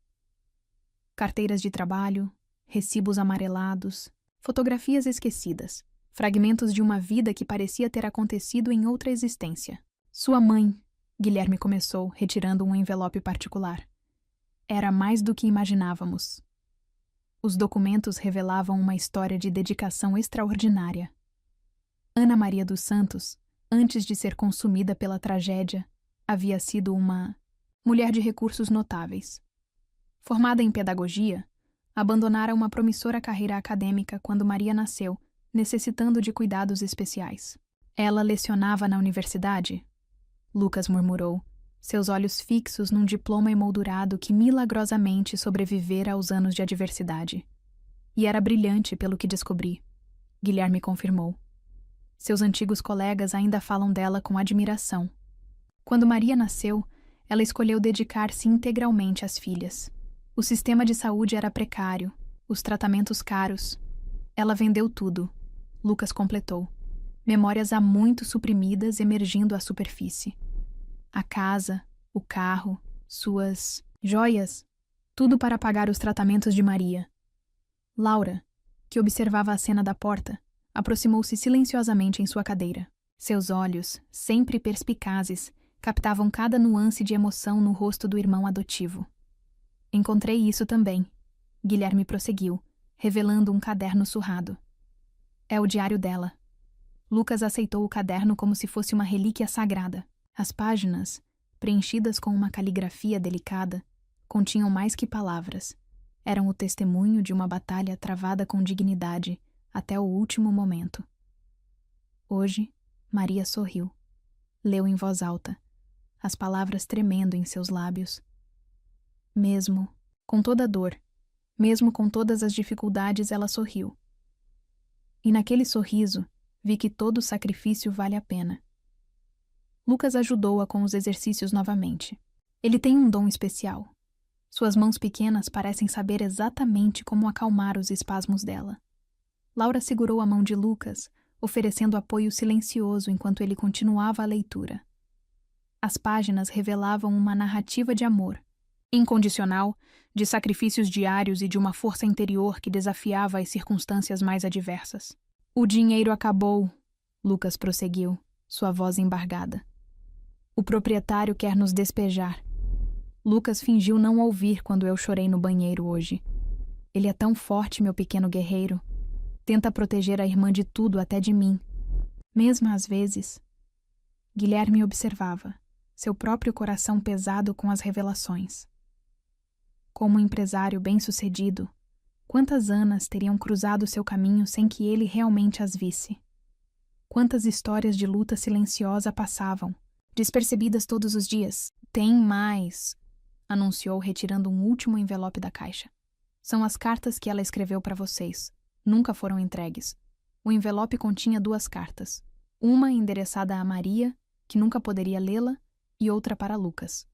Carteiras de trabalho, recibos amarelados, fotografias esquecidas, fragmentos de uma vida que parecia ter acontecido em outra existência. "Sua mãe", Guilherme começou, retirando um envelope particular. "Era mais do que imaginávamos." Os documentos revelavam uma história de dedicação extraordinária. Ana Maria dos Santos, antes de ser consumida pela tragédia, havia sido uma mulher de recursos notáveis. Formada em pedagogia, abandonara uma promissora carreira acadêmica quando Maria nasceu, necessitando de cuidados especiais. "Ela lecionava na universidade?" Lucas murmurou, seus olhos fixos num diploma emoldurado que milagrosamente sobrevivera aos anos de adversidade. "E era brilhante, pelo que descobri", Guilherme confirmou. Seus antigos colegas ainda falam dela com admiração. Quando Maria nasceu, ela escolheu dedicar-se integralmente às filhas. O sistema de saúde era precário, os tratamentos caros. Ela vendeu tudo, Lucas completou. Memórias há muito suprimidas emergindo à superfície. A casa, o carro, suas joias, tudo para pagar os tratamentos de Maria. Laura, que observava a cena da porta, aproximou-se silenciosamente em sua cadeira. Seus olhos, sempre perspicazes, captavam cada nuance de emoção no rosto do irmão adotivo. "Encontrei isso também", Guilherme prosseguiu, revelando um caderno surrado. "É o diário dela." Lucas aceitou o caderno como se fosse uma relíquia sagrada. As páginas, preenchidas com uma caligrafia delicada, continham mais que palavras. Eram o testemunho de uma batalha travada com dignidade até o último momento. Hoje, Maria sorriu. Leu em voz alta, as palavras tremendo em seus lábios. Mesmo com toda a dor, mesmo com todas as dificuldades, ela sorriu. E naquele sorriso, vi que todo sacrifício vale a pena. Lucas ajudou-a com os exercícios novamente. Ele tem um dom especial. Suas mãos pequenas parecem saber exatamente como acalmar os espasmos dela. Laura segurou a mão de Lucas, oferecendo apoio silencioso enquanto ele continuava a leitura. As páginas revelavam uma narrativa de amor, incondicional, de sacrifícios diários e de uma força interior que desafiava as circunstâncias mais adversas. "O dinheiro acabou", Lucas prosseguiu, sua voz embargada. "O proprietário quer nos despejar." Lucas fingiu não ouvir quando eu chorei no banheiro hoje. "Ele é tão forte, meu pequeno guerreiro. Tenta proteger a irmã de tudo, até de mim. Mesmo às vezes." Guilherme observava, seu próprio coração pesado com as revelações. Como empresário bem-sucedido, quantas Anas teriam cruzado seu caminho sem que ele realmente as visse? Quantas histórias de luta silenciosa passavam, despercebidas todos os dias? "Tem mais", anunciou, retirando um último envelope da caixa. "São as cartas que ela escreveu para vocês. Nunca foram entregues." O envelope continha 2 cartas. Uma endereçada a Maria, que nunca poderia lê-la, e outra para Lucas.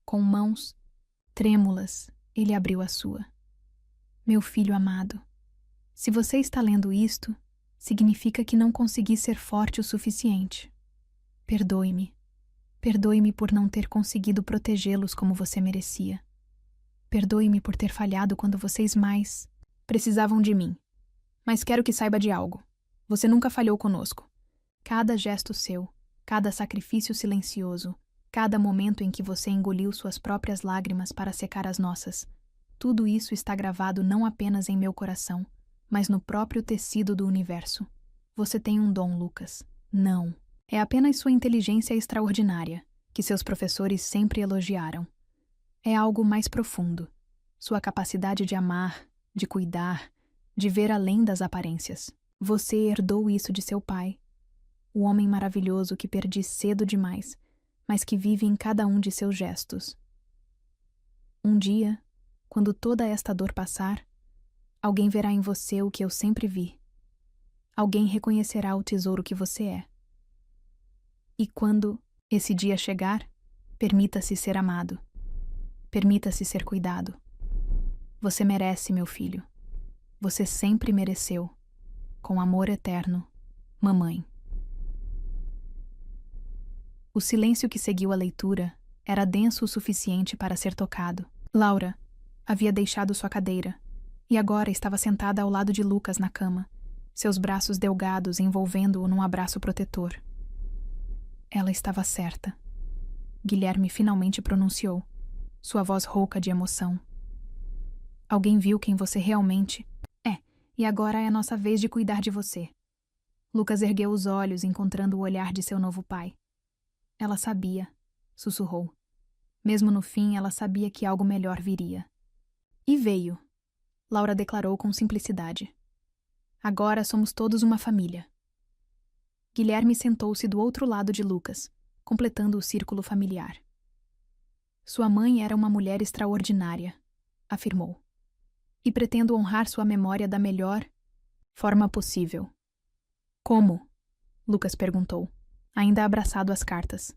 Com mãos trêmulas, ele abriu a sua. Meu filho amado, se você está lendo isto, significa que não consegui ser forte o suficiente. Perdoe-me. Perdoe-me por não ter conseguido protegê-los como você merecia. Perdoe-me por ter falhado quando vocês mais precisavam de mim. Mas quero que saiba de algo. Você nunca falhou conosco. Cada gesto seu, cada sacrifício silencioso, cada momento em que você engoliu suas próprias lágrimas para secar as nossas, tudo isso está gravado não apenas em meu coração, mas no próprio tecido do universo. Você tem um dom, Lucas. Não. É apenas sua inteligência extraordinária, que seus professores sempre elogiaram. É algo mais profundo. Sua capacidade de amar, de cuidar, de ver além das aparências. Você herdou isso de seu pai. O homem maravilhoso que perdi cedo demais, mas que vive em cada um de seus gestos. Um dia, quando toda esta dor passar, alguém verá em você o que eu sempre vi. Alguém reconhecerá o tesouro que você é. E quando esse dia chegar, permita-se ser amado. Permita-se ser cuidado. Você merece, meu filho. Você sempre mereceu. Com amor eterno, mamãe. O silêncio que seguiu a leitura era denso o suficiente para ser tocado. Laura havia deixado sua cadeira e agora estava sentada ao lado de Lucas na cama, seus braços delgados envolvendo-o num abraço protetor. Ela estava certa. Guilherme finalmente pronunciou, sua voz rouca de emoção. Alguém viu quem você realmente é, e agora é a nossa vez de cuidar de você. Lucas ergueu os olhos, encontrando o olhar de seu novo pai. Ela sabia, sussurrou. Mesmo no fim, ela sabia que algo melhor viria. E veio, Laura declarou com simplicidade. Agora somos todos uma família. Guilherme sentou-se do outro lado de Lucas, completando o círculo familiar. Sua mãe era uma mulher extraordinária, afirmou. E pretendo honrar sua memória da melhor forma possível. Como? Lucas perguntou, ainda abraçado às cartas.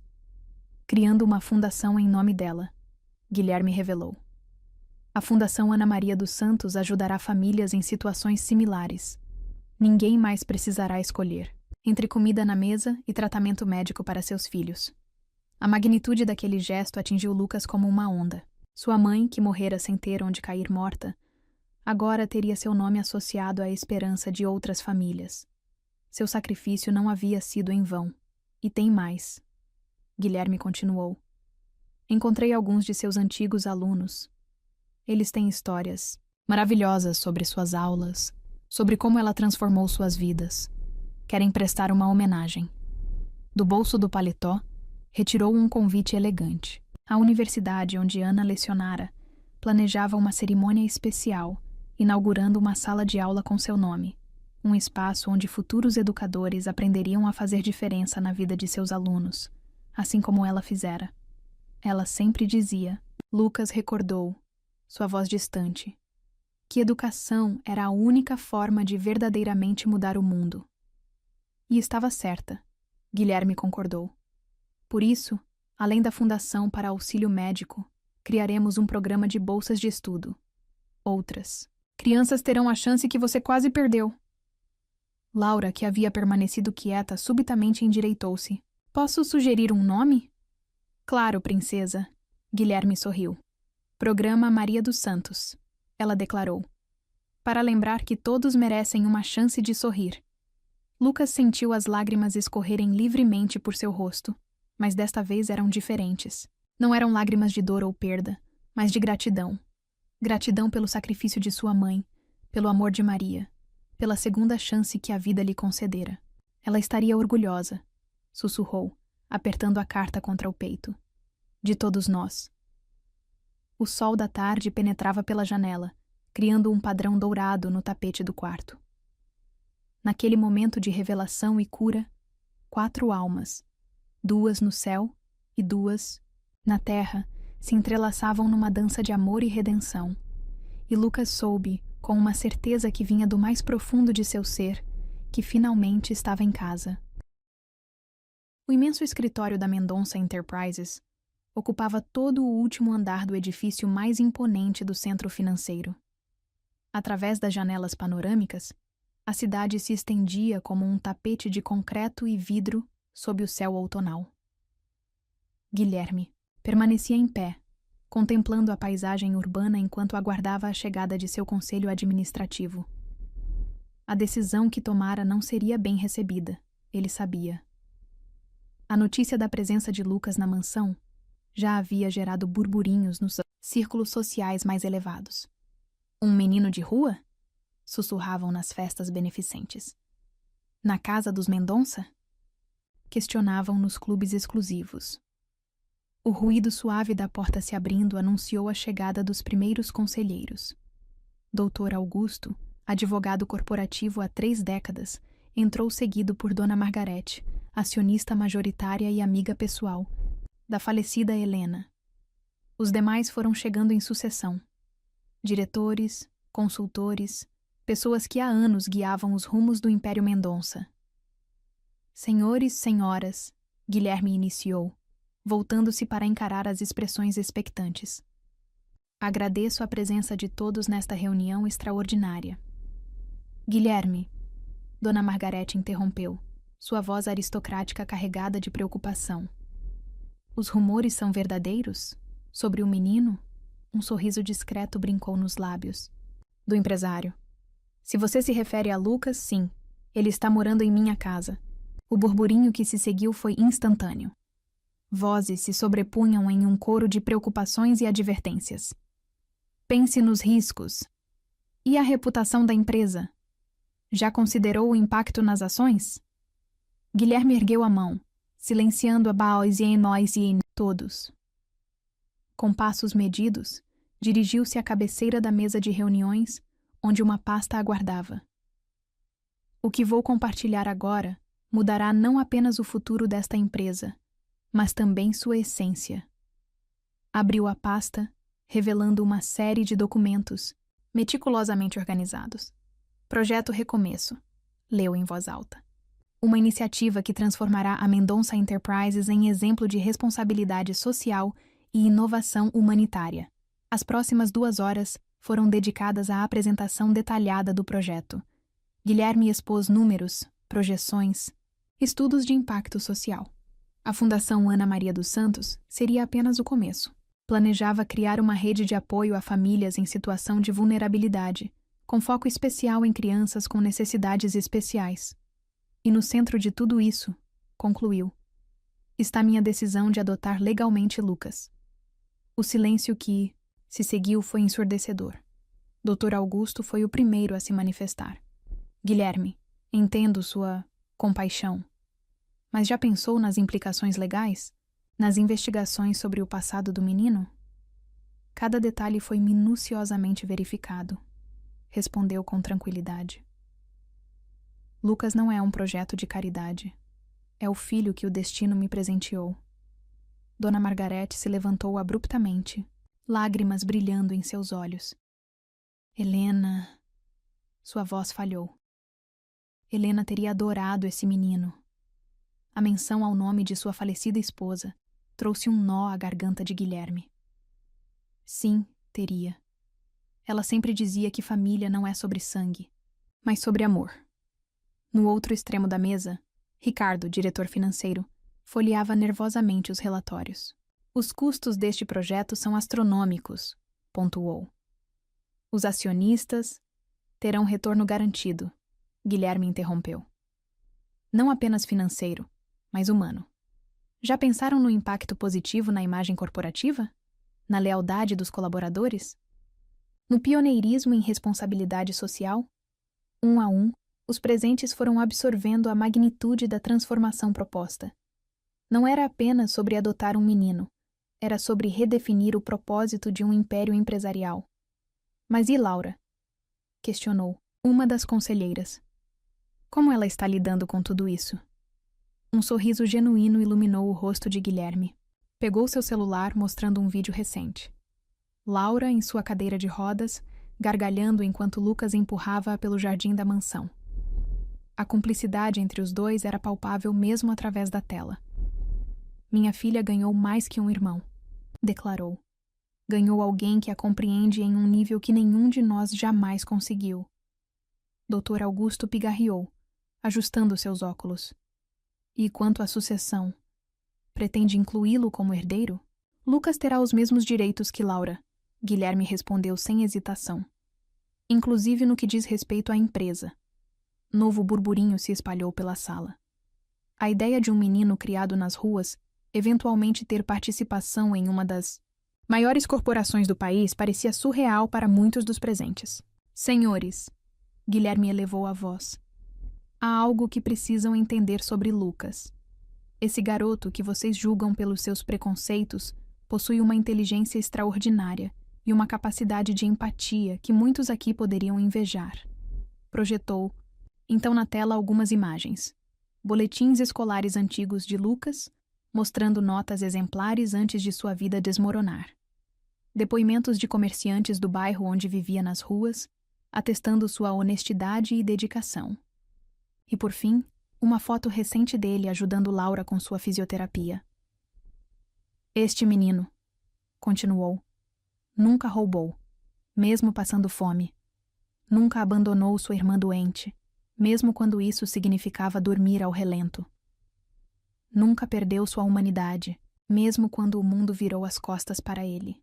Criando uma fundação em nome dela, Guilherme revelou. A Fundação Ana Maria dos Santos ajudará famílias em situações similares. Ninguém mais precisará escolher entre comida na mesa e tratamento médico para seus filhos. A magnitude daquele gesto atingiu Lucas como uma onda. Sua mãe, que morrera sem ter onde cair morta, agora teria seu nome associado à esperança de outras famílias. Seu sacrifício não havia sido em vão. E tem mais. Guilherme continuou. Encontrei alguns de seus antigos alunos. Eles têm histórias maravilhosas sobre suas aulas, sobre como ela transformou suas vidas. Querem prestar uma homenagem. Do bolso do paletó, retirou um convite elegante. A universidade onde Ana lecionara planejava uma cerimônia especial, inaugurando uma sala de aula com seu nome, um espaço onde futuros educadores aprenderiam a fazer diferença na vida de seus alunos, assim como ela fizera. Ela sempre dizia, Lucas recordou, sua voz distante, que educação era a única forma de verdadeiramente mudar o mundo. E estava certa, Guilherme concordou. Por isso, além da Fundação para Auxílio Médico, criaremos um programa de bolsas de estudo. Outras. Crianças terão a chance que você quase perdeu. Laura, que havia permanecido quieta, subitamente endireitou-se. Posso sugerir um nome? Claro, princesa. Guilherme sorriu. Programa Maria dos Santos, ela declarou. Para lembrar que todos merecem uma chance de sorrir. Lucas sentiu as lágrimas escorrerem livremente por seu rosto, mas desta vez eram diferentes. Não eram lágrimas de dor ou perda, mas de gratidão. Gratidão pelo sacrifício de sua mãe, pelo amor de Maria, pela segunda chance que a vida lhe concedera. Ela estaria orgulhosa, sussurrou, apertando a carta contra o peito. De todos nós. O sol da tarde penetrava pela janela, criando um padrão dourado no tapete do quarto. Naquele momento de revelação e cura, 4 almas, 2 no céu e 2 na terra, se entrelaçavam numa dança de amor e redenção. E Lucas soube, com uma certeza que vinha do mais profundo de seu ser, que finalmente estava em casa. O imenso escritório da Mendonça Enterprises ocupava todo o último andar do edifício mais imponente do centro financeiro. Através das janelas panorâmicas, a cidade se estendia como um tapete de concreto e vidro sob o céu outonal. Guilherme permanecia em pé, contemplando a paisagem urbana enquanto aguardava a chegada de seu conselho administrativo. A decisão que tomara não seria bem recebida, ele sabia. A notícia da presença de Lucas na mansão já havia gerado burburinhos nos círculos sociais mais elevados. Um menino de rua? Sussurravam nas festas beneficentes. Na casa dos Mendonça? Questionavam nos clubes exclusivos. O ruído suave da porta se abrindo anunciou a chegada dos primeiros conselheiros. Dr. Augusto, advogado corporativo há 3 décadas, entrou seguido por Dona Margarete, acionista majoritária e amiga pessoal da falecida Helena. Os demais foram chegando em sucessão. Diretores, consultores, pessoas que há anos guiavam os rumos do Império Mendonça. Senhores, senhoras, Guilherme iniciou, voltando-se para encarar as expressões expectantes. Agradeço a presença de todos nesta reunião extraordinária. Guilherme, Dona Margarete interrompeu, sua voz aristocrática carregada de preocupação. Os rumores são verdadeiros? Sobre o menino? Um sorriso discreto brincou nos lábios. Do empresário. Se você se refere a Lucas, sim. Ele está morando em minha casa. O burburinho que se seguiu foi instantâneo. Vozes se sobrepunham em um coro de preocupações e advertências. Pense nos riscos. E a reputação da empresa? Já considerou o impacto nas ações? Guilherme ergueu a mão, silenciando a voz e nós e em todos. Com passos medidos, dirigiu-se à cabeceira da mesa de reuniões, onde uma pasta aguardava. O que vou compartilhar agora mudará não apenas o futuro desta empresa, mas também sua essência. Abriu a pasta, revelando uma série de documentos, meticulosamente organizados. Projeto Recomeço, leu em voz alta. Uma iniciativa que transformará a Mendonça Enterprises em exemplo de responsabilidade social e inovação humanitária. As próximas 2 horas foram dedicadas à apresentação detalhada do projeto. Guilherme expôs números, projeções, estudos de impacto social. A Fundação Ana Maria dos Santos seria apenas o começo. Planejava criar uma rede de apoio a famílias em situação de vulnerabilidade, com foco especial em crianças com necessidades especiais. E no centro de tudo isso, concluiu, está minha decisão de adotar legalmente Lucas. O silêncio que se seguiu foi ensurdecedor. Dr. Augusto foi o primeiro a se manifestar. Guilherme, entendo sua compaixão. Mas já pensou nas implicações legais? Nas investigações sobre o passado do menino? Cada detalhe foi minuciosamente verificado, respondeu com tranquilidade. Lucas não é um projeto de caridade. É o filho que o destino me presenteou. Dona Margarete se levantou abruptamente, lágrimas brilhando em seus olhos. Helena... Sua voz falhou. Helena teria adorado esse menino. A menção ao nome de sua falecida esposa trouxe um nó à garganta de Guilherme. Sim, teria. Ela sempre dizia que família não é sobre sangue, mas sobre amor. No outro extremo da mesa, Ricardo, diretor financeiro, folheava nervosamente os relatórios. Os custos deste projeto são astronômicos, pontuou. Os acionistas terão retorno garantido, Guilherme interrompeu. Não apenas financeiro, mas humano. Já pensaram no impacto positivo na imagem corporativa? Na lealdade dos colaboradores? No pioneirismo em responsabilidade social? Um a um, os presentes foram absorvendo a magnitude da transformação proposta. Não era apenas sobre adotar um menino, era sobre redefinir o propósito de um império empresarial. Mas e Laura? Questionou, uma das conselheiras. Como ela está lidando com tudo isso? Um sorriso genuíno iluminou o rosto de Guilherme. Pegou seu celular, mostrando um vídeo recente. Laura, em sua cadeira de rodas, gargalhando enquanto Lucas empurrava-a pelo jardim da mansão. A cumplicidade entre os dois era palpável mesmo através da tela. Minha filha ganhou mais que um irmão, declarou. Ganhou alguém que a compreende em um nível que nenhum de nós jamais conseguiu. Dr. Augusto pigarreou, ajustando seus óculos. E quanto à sucessão? Pretende incluí-lo como herdeiro? Lucas terá os mesmos direitos que Laura, Guilherme respondeu sem hesitação. Inclusive no que diz respeito à empresa. Novo burburinho se espalhou pela sala. A ideia de um menino criado nas ruas eventualmente ter participação em uma das maiores corporações do país parecia surreal para muitos dos presentes. Senhores, Guilherme elevou a voz. Há algo que precisam entender sobre Lucas. Esse garoto que vocês julgam pelos seus preconceitos possui uma inteligência extraordinária e uma capacidade de empatia que muitos aqui poderiam invejar. Projetou, então, na tela algumas imagens. Boletins escolares antigos de Lucas, mostrando notas exemplares antes de sua vida desmoronar. Depoimentos de comerciantes do bairro onde vivia nas ruas, atestando sua honestidade e dedicação. E, por fim, uma foto recente dele ajudando Laura com sua fisioterapia. Este menino, continuou, nunca roubou, mesmo passando fome. Nunca abandonou sua irmã doente, mesmo quando isso significava dormir ao relento. Nunca perdeu sua humanidade, mesmo quando o mundo virou as costas para ele.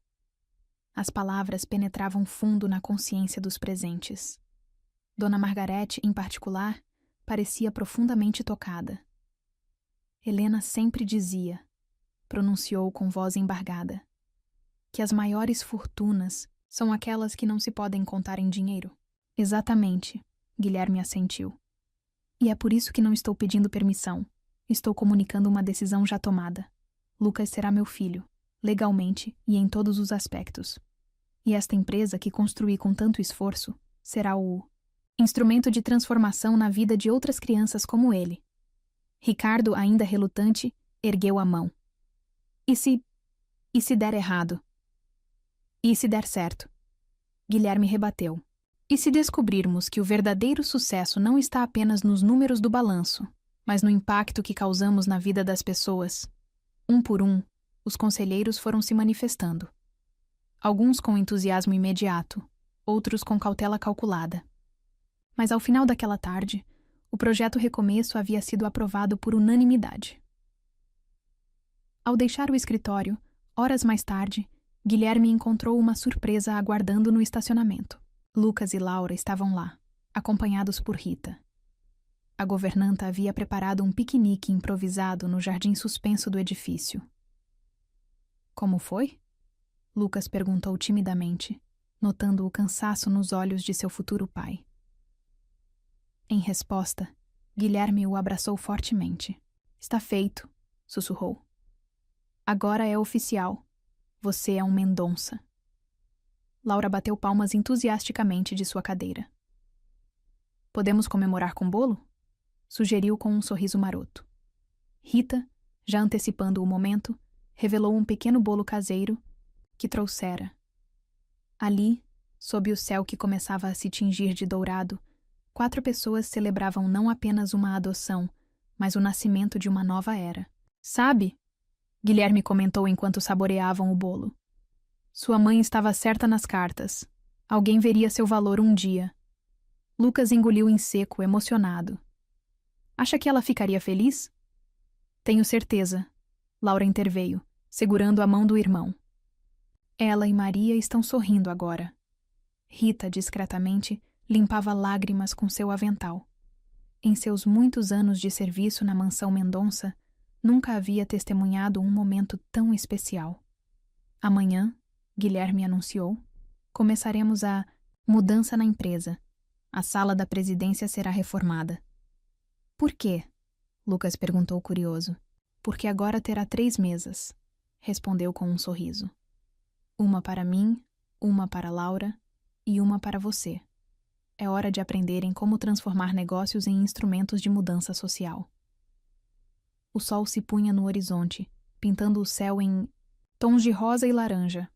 As palavras penetravam fundo na consciência dos presentes. Dona Margarete, em particular, parecia profundamente tocada. Helena sempre dizia, pronunciou com voz embargada, que as maiores fortunas são aquelas que não se podem contar em dinheiro. Exatamente, Guilherme assentiu. E é por isso que não estou pedindo permissão. Estou comunicando uma decisão já tomada. Lucas será meu filho, legalmente e em todos os aspectos. E esta empresa que construí com tanto esforço será o instrumento de transformação na vida de outras crianças como ele. Ricardo, ainda relutante, ergueu a mão. E se der errado? E se der certo? Guilherme rebateu. E se descobrirmos que o verdadeiro sucesso não está apenas nos números do balanço, mas no impacto que causamos na vida das pessoas? Um por um, os conselheiros foram se manifestando. Alguns com entusiasmo imediato, outros com cautela calculada. Mas ao final daquela tarde, o projeto Recomeço havia sido aprovado por unanimidade. Ao deixar o escritório, horas mais tarde, Guilherme encontrou uma surpresa aguardando no estacionamento. Lucas e Laura estavam lá, acompanhados por Rita. A governanta havia preparado um piquenique improvisado no jardim suspenso do edifício. Como foi? Lucas perguntou timidamente, notando o cansaço nos olhos de seu futuro pai. Em resposta, Guilherme o abraçou fortemente. Está feito, sussurrou. Agora é oficial. Você é um Mendonça. Laura bateu palmas entusiasticamente de sua cadeira. Podemos comemorar com bolo? Sugeriu com um sorriso maroto. Rita, já antecipando o momento, revelou um pequeno bolo caseiro que trouxera. Ali, sob o céu que começava a se tingir de dourado, 4 pessoas celebravam não apenas uma adoção, mas o nascimento de uma nova era. Sabe? Guilherme comentou enquanto saboreavam o bolo. Sua mãe estava certa nas cartas. Alguém veria seu valor um dia. Lucas engoliu em seco, emocionado. Acha que ela ficaria feliz? Tenho certeza. Laura interveio, segurando a mão do irmão. Ela e Maria estão sorrindo agora. Rita, discretamente, limpava lágrimas com seu avental. Em seus muitos anos de serviço na mansão Mendonça, nunca havia testemunhado um momento tão especial. Amanhã, Guilherme anunciou, começaremos a mudança na empresa. A sala da presidência será reformada. Por quê? Lucas perguntou curioso. Porque agora terá 3 mesas, respondeu com um sorriso. Uma para mim, uma para Laura e uma para você. É hora de aprenderem como transformar negócios em instrumentos de mudança social. O sol se punha no horizonte, pintando o céu em tons de rosa e laranja.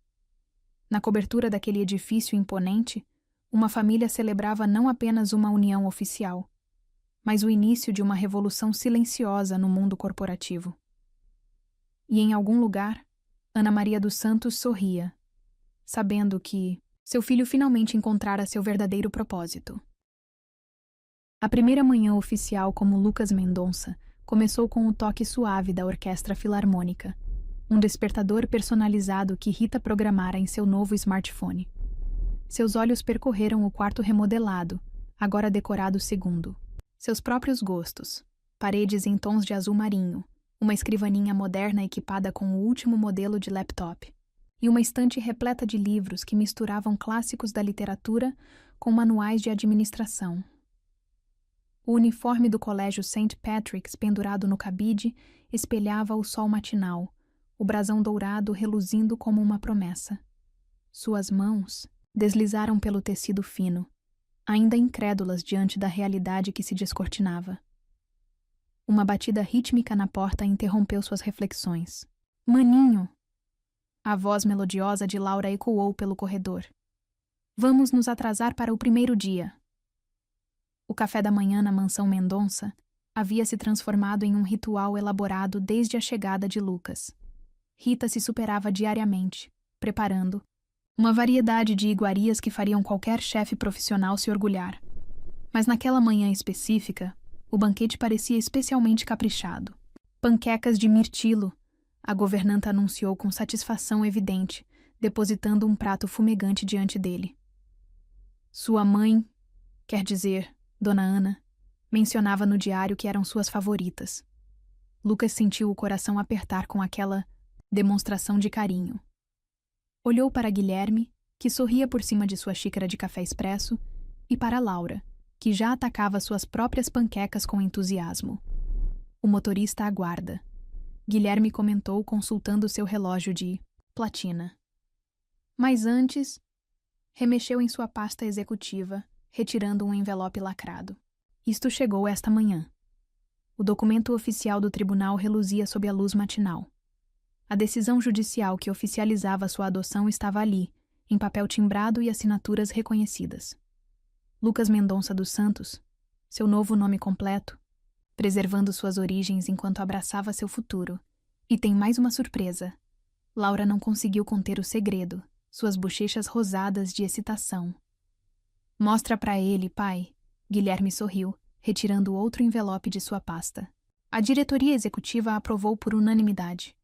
Na cobertura daquele edifício imponente, uma família celebrava não apenas uma união oficial, mas o início de uma revolução silenciosa no mundo corporativo. E em algum lugar, Ana Maria dos Santos sorria, sabendo que seu filho finalmente encontrara seu verdadeiro propósito. A primeira manhã oficial como Lucas Mendonça começou com o toque suave da Orquestra Filarmônica, um despertador personalizado que Rita programara em seu novo smartphone. Seus olhos percorreram o quarto remodelado, agora decorado segundo seus próprios gostos, paredes em tons de azul marinho, uma escrivaninha moderna equipada com o último modelo de laptop, e uma estante repleta de livros que misturavam clássicos da literatura com manuais de administração. O uniforme do colégio St. Patrick's pendurado no cabide espelhava o sol matinal, o brasão dourado reluzindo como uma promessa. Suas mãos deslizaram pelo tecido fino, ainda incrédulas diante da realidade que se descortinava. Uma batida rítmica na porta interrompeu suas reflexões. "Maninho!" A voz melodiosa de Laura ecoou pelo corredor. "Vamos nos atrasar para o primeiro dia." O café da manhã na mansão Mendonça havia se transformado em um ritual elaborado desde a chegada de Lucas. Rita se superava diariamente, preparando uma variedade de iguarias que fariam qualquer chefe profissional se orgulhar. Mas naquela manhã específica, o banquete parecia especialmente caprichado. "Panquecas de mirtilo", a governanta anunciou com satisfação evidente, depositando um prato fumegante diante dele. Sua mãe, quer dizer, Dona Ana, mencionava no diário que eram suas favoritas. Lucas sentiu o coração apertar com aquela demonstração de carinho. Olhou para Guilherme, que sorria por cima de sua xícara de café expresso, e para Laura, que já atacava suas próprias panquecas com entusiasmo. "O motorista aguarda", Guilherme comentou consultando seu relógio de platina. Mas antes, remexeu em sua pasta executiva, retirando um envelope lacrado. Isto chegou esta manhã. O documento oficial do tribunal reluzia sob a luz matinal. A decisão judicial que oficializava sua adoção estava ali, em papel timbrado e assinaturas reconhecidas. Lucas Mendonça dos Santos, seu novo nome completo, preservando suas origens enquanto abraçava seu futuro. E tem mais uma surpresa. Laura não conseguiu conter o segredo, suas bochechas rosadas de excitação. "Mostra para ele, pai." Guilherme sorriu, retirando outro envelope de sua pasta. A diretoria executiva aprovou por unanimidade.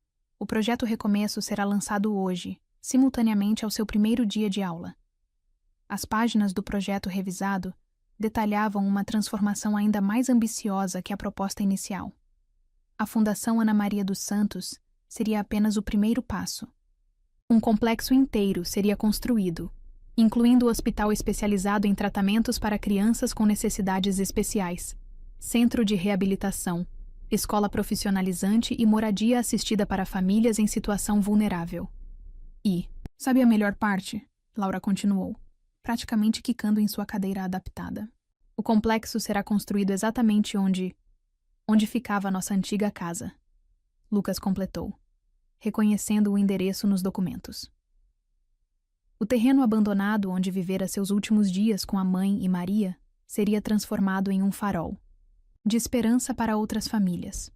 O projeto Recomeço será lançado hoje, simultaneamente ao seu primeiro dia de aula. As páginas do projeto revisado detalhavam uma transformação ainda mais ambiciosa que a proposta inicial. A Fundação Ana Maria dos Santos seria apenas o primeiro passo. Um complexo inteiro seria construído, incluindo o hospital especializado em tratamentos para crianças com necessidades especiais, centro de reabilitação, escola profissionalizante e moradia assistida para famílias em situação vulnerável. E, sabe a melhor parte? Laura continuou, praticamente quicando em sua cadeira adaptada. O complexo será construído exatamente onde ficava nossa antiga casa. Lucas completou, reconhecendo o endereço nos documentos. O terreno abandonado onde vivera seus últimos dias com a mãe e Maria seria transformado em um farol, de esperança para outras famílias.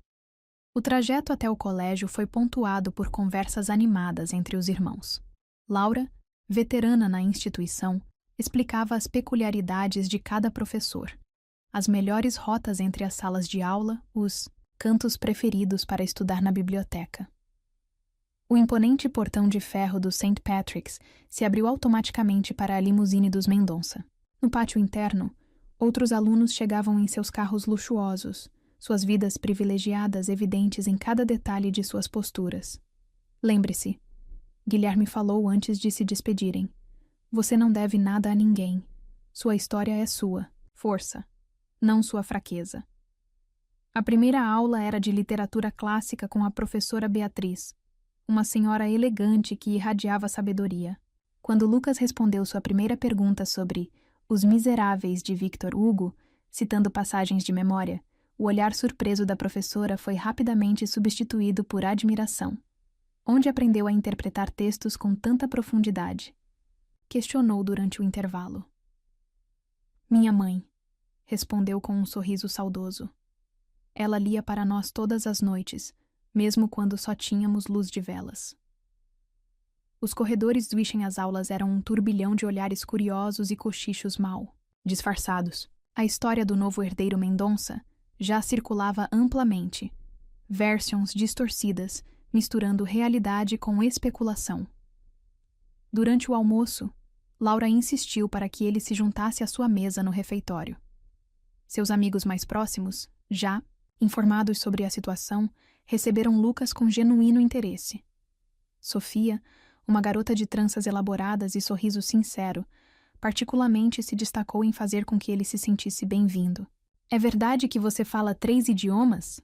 O trajeto até o colégio foi pontuado por conversas animadas entre os irmãos. Laura, veterana na instituição, explicava as peculiaridades de cada professor, as melhores rotas entre as salas de aula, os cantos preferidos para estudar na biblioteca. O imponente portão de ferro do St. Patrick's se abriu automaticamente para a limusine dos Mendonça. No pátio interno, outros alunos chegavam em seus carros luxuosos, suas vidas privilegiadas evidentes em cada detalhe de suas posturas. "Lembre-se", Guilherme falou antes de se despedirem, "você não deve nada a ninguém. Sua história é sua força, não sua fraqueza." A primeira aula era de literatura clássica com a professora Beatriz, uma senhora elegante que irradiava sabedoria. Quando Lucas respondeu sua primeira pergunta sobre Os Miseráveis de Victor Hugo, citando passagens de memória, o olhar surpreso da professora foi rapidamente substituído por admiração. "Onde aprendeu a interpretar textos com tanta profundidade?" questionou durante o intervalo. "Minha mãe", respondeu com um sorriso saudoso. "Ela lia para nós todas as noites, mesmo quando só tínhamos luz de velas. Os corredores do Ixem às aulas eram um turbilhão de olhares curiosos e cochichos mal disfarçados. A história do novo herdeiro Mendonça já circulava amplamente, versions distorcidas, misturando realidade com especulação. Durante o almoço, Laura insistiu para que ele se juntasse à sua mesa no refeitório. Seus amigos mais próximos, já informados sobre a situação, receberam Lucas com genuíno interesse. Sofia, uma garota de tranças elaboradas e sorriso sincero, particularmente se destacou em fazer com que ele se sentisse bem-vindo. "É verdade que você fala 3 idiomas?"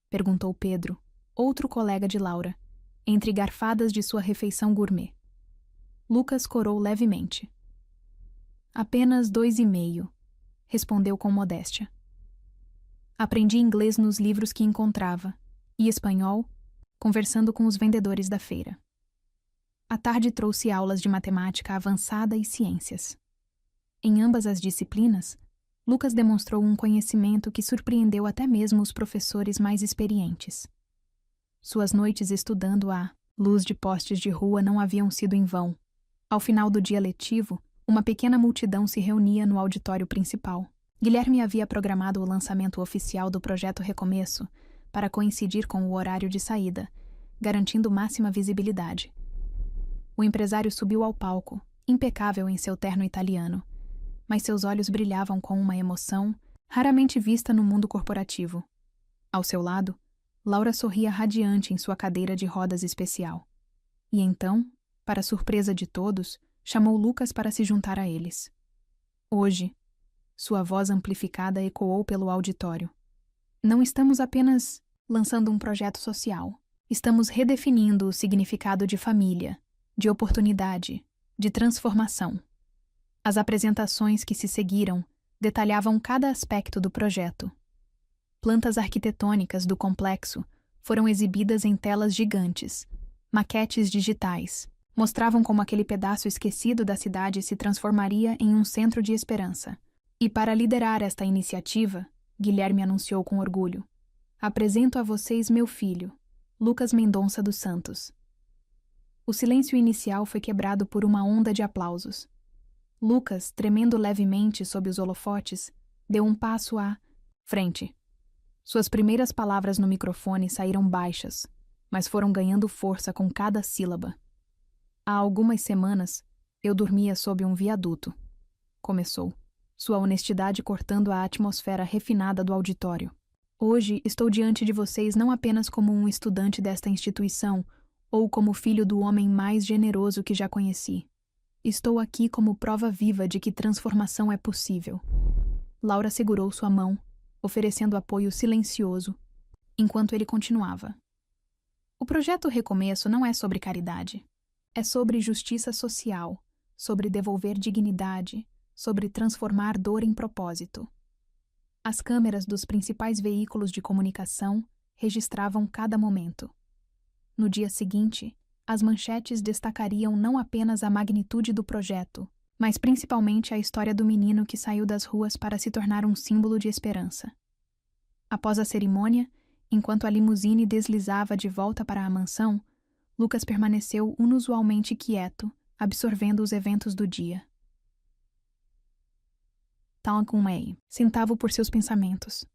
perguntou Pedro, outro colega de Laura, entre garfadas de sua refeição gourmet. Lucas corou levemente. "Apenas 2,5", respondeu com modéstia. "Aprendi inglês nos livros que encontrava, e espanhol, conversando com os vendedores da feira." À tarde trouxe aulas de matemática avançada e ciências. Em ambas as disciplinas, Lucas demonstrou um conhecimento que surpreendeu até mesmo os professores mais experientes. Suas noites estudando à luz de postes de rua não haviam sido em vão. Ao final do dia letivo, uma pequena multidão se reunia no auditório principal. Guilherme havia programado o lançamento oficial do projeto Recomeço para coincidir com o horário de saída, garantindo máxima visibilidade. O empresário subiu ao palco, impecável em seu terno italiano, mas seus olhos brilhavam com uma emoção raramente vista no mundo corporativo. Ao seu lado, Laura sorria radiante em sua cadeira de rodas especial. E então, para surpresa de todos, chamou Lucas para se juntar a eles. "Hoje", sua voz amplificada ecoou pelo auditório, "não estamos apenas lançando um projeto social. Estamos redefinindo o significado de família, de oportunidade, de transformação." As apresentações que se seguiram detalhavam cada aspecto do projeto. Plantas arquitetônicas do complexo foram exibidas em telas gigantes, maquetes digitais, mostravam como aquele pedaço esquecido da cidade se transformaria em um centro de esperança. E para liderar esta iniciativa, Guilherme anunciou com orgulho: "Apresento a vocês meu filho, Lucas Mendonça dos Santos." O silêncio inicial foi quebrado por uma onda de aplausos. Lucas, tremendo levemente sob os holofotes, deu um passo à frente. Suas primeiras palavras no microfone saíram baixas, mas foram ganhando força com cada sílaba. "Há algumas semanas, eu dormia sob um viaduto", começou, sua honestidade cortando a atmosfera refinada do auditório. "Hoje estou diante de vocês não apenas como um estudante desta instituição ou como filho do homem mais generoso que já conheci. Estou aqui como prova viva de que transformação é possível." Laura segurou sua mão, oferecendo apoio silencioso, enquanto ele continuava. "O projeto Recomeço não é sobre caridade. É sobre justiça social, sobre devolver dignidade, sobre transformar dor em propósito." As câmeras dos principais veículos de comunicação registravam cada momento. No dia seguinte, as manchetes destacariam não apenas a magnitude do projeto, mas principalmente a história do menino que saiu das ruas para se tornar um símbolo de esperança. Após a cerimônia, enquanto a limusine deslizava de volta para a mansão, Lucas permaneceu inusualmente quieto, absorvendo os eventos do dia. Talcumei, sentava por seus pensamentos.